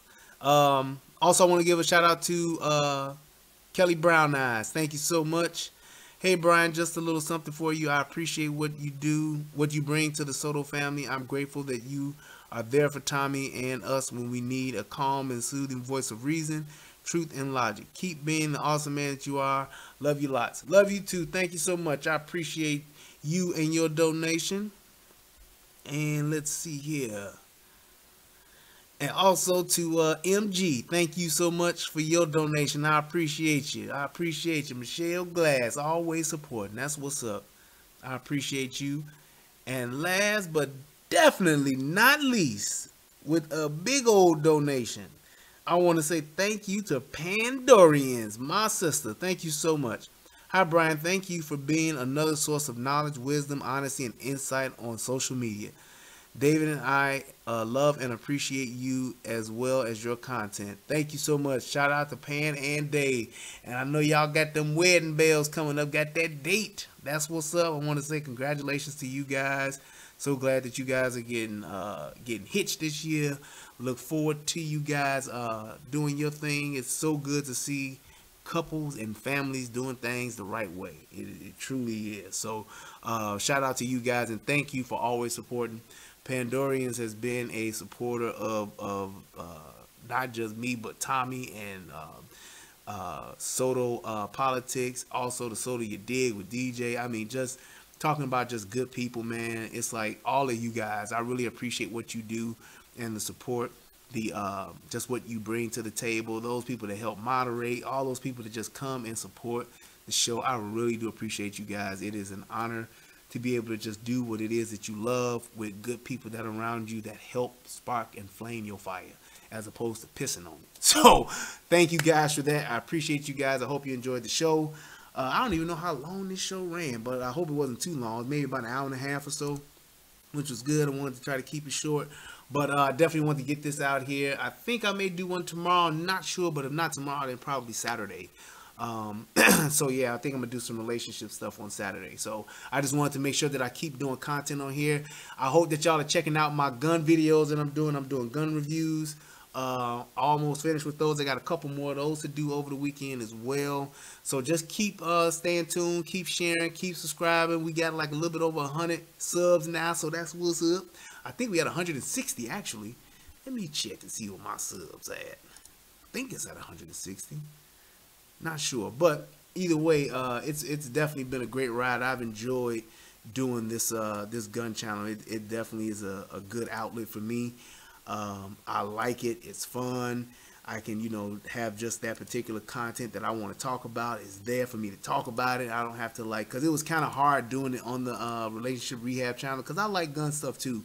Also, I want to give a shout out to Kelly Brown Eyes, thank you so much. Hey Brian, just a little something for you. I appreciate what you do, what you bring to the Soto family. I'm grateful that you are there for Tommy and us when we need a calm and soothing voice of reason, truth, and logic. Keep being the awesome man that you are. Love you lots. Love you too. Thank you so much. I appreciate you and your donation. And let's see here. And also to MG, thank you so much for your donation. I appreciate you. I appreciate you. Michelle Glass, always supporting. That's what's up. I appreciate you. And last but definitely not least, with a big old donation, I want to say thank you to Pandorians, my sister. Thank you so much. Hi, Brian. Thank you for being another source of knowledge, wisdom, honesty, and insight on social media. David and I love and appreciate you as well as your content. Thank you so much. Shout out to Pan and Dave. And I know y'all got them wedding bells coming up. Got that date. That's what's up. I want to say congratulations to you guys. So glad that you guys are getting hitched this year. Look forward to you guys doing your thing. It's so good to see couples and families doing things the right way. It truly is. So shout out to you guys and thank you for always supporting. Pandorians has been a supporter of not just me but Tommy and Soto politics, also the Soto You Dig with DJ. I mean, just talking about just good people, man. It's like all of you guys, I really appreciate what you do and the support, the just what you bring to the table, those people that help moderate, all those people that just come and support the show. I really do appreciate you guys. It is an honor to be able to just do what it is that you love with good people that are around you that help spark and flame your fire as opposed to pissing on it. So thank you guys for that. I appreciate you guys. I hope you enjoyed the show. I don't even know how long this show ran, but I hope it wasn't too long. Maybe about an hour and a half or so, which was good. I wanted to try to keep it short, but I definitely want to get this out here. I think I may do one tomorrow. Not sure, but if not tomorrow, then probably Saturday. So yeah, I think I'm gonna do some relationship stuff on Saturday. So I just wanted to make sure that I keep doing content on here. I hope that y'all are checking out my gun videos that I'm doing gun reviews. Almost finished with those. I got a couple more of those to do over the weekend as well. So just keep staying tuned, keep sharing, keep subscribing. We got like a little bit over 100 subs now, so that's what's up. I think we had 160 actually. Let me check and see what my subs at. I think it's at 160. Not sure, but either way, it's definitely been a great ride. I've enjoyed doing this this gun channel. It definitely is a good outlet for me. I like it. It's fun. I can, you know, have just that particular content that I want to talk about. It's there for me to talk about it. I don't have to because it was kind of hard doing it on the relationship rehab channel because I like gun stuff too.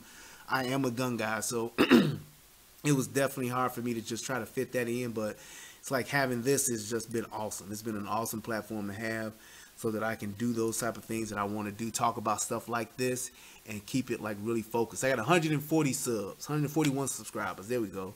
I am a gun guy, so it was definitely hard for me to just try to fit that in, but it's like having this has just been awesome. It's been an awesome platform to have so that I can do those type of things that I want to do, talk about stuff like this and keep it like really focused. I got 140 subs, 141 subscribers. There we go.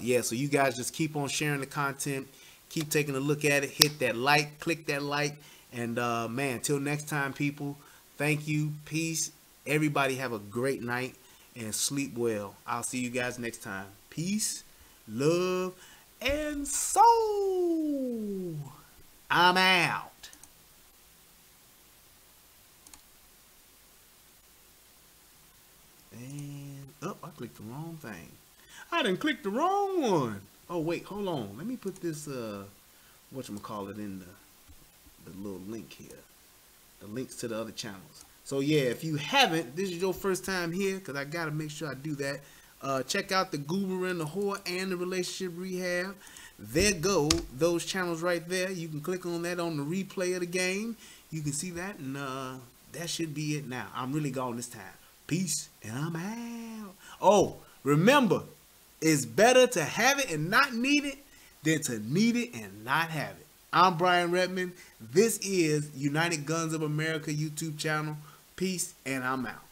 Yeah, so you guys just keep on sharing the content, keep taking a look at it, hit that like, click that like, and man, till next time, people, thank you, peace. Everybody have a great night and sleep well. I'll see you guys next time. Peace, love, and soul. I'm out. And oh, I clicked the wrong thing. I didn't click the wrong one. Oh wait, hold on. Let me put this whatchamacallit in the little link here. The links to the other channels. So yeah, if you haven't, this is your first time here, because I gotta make sure I do that. Check out the Goober and the Whore and the Relationship Rehab. There go those channels right there. You can click on that on the replay of the game. You can see that, and that should be it now. I'm really gone this time. Peace, and I'm out. Oh, remember, it's better to have it and not need it than to need it and not have it. I'm Brian Redmond. This is United Guns of America YouTube channel. Peace, and I'm out.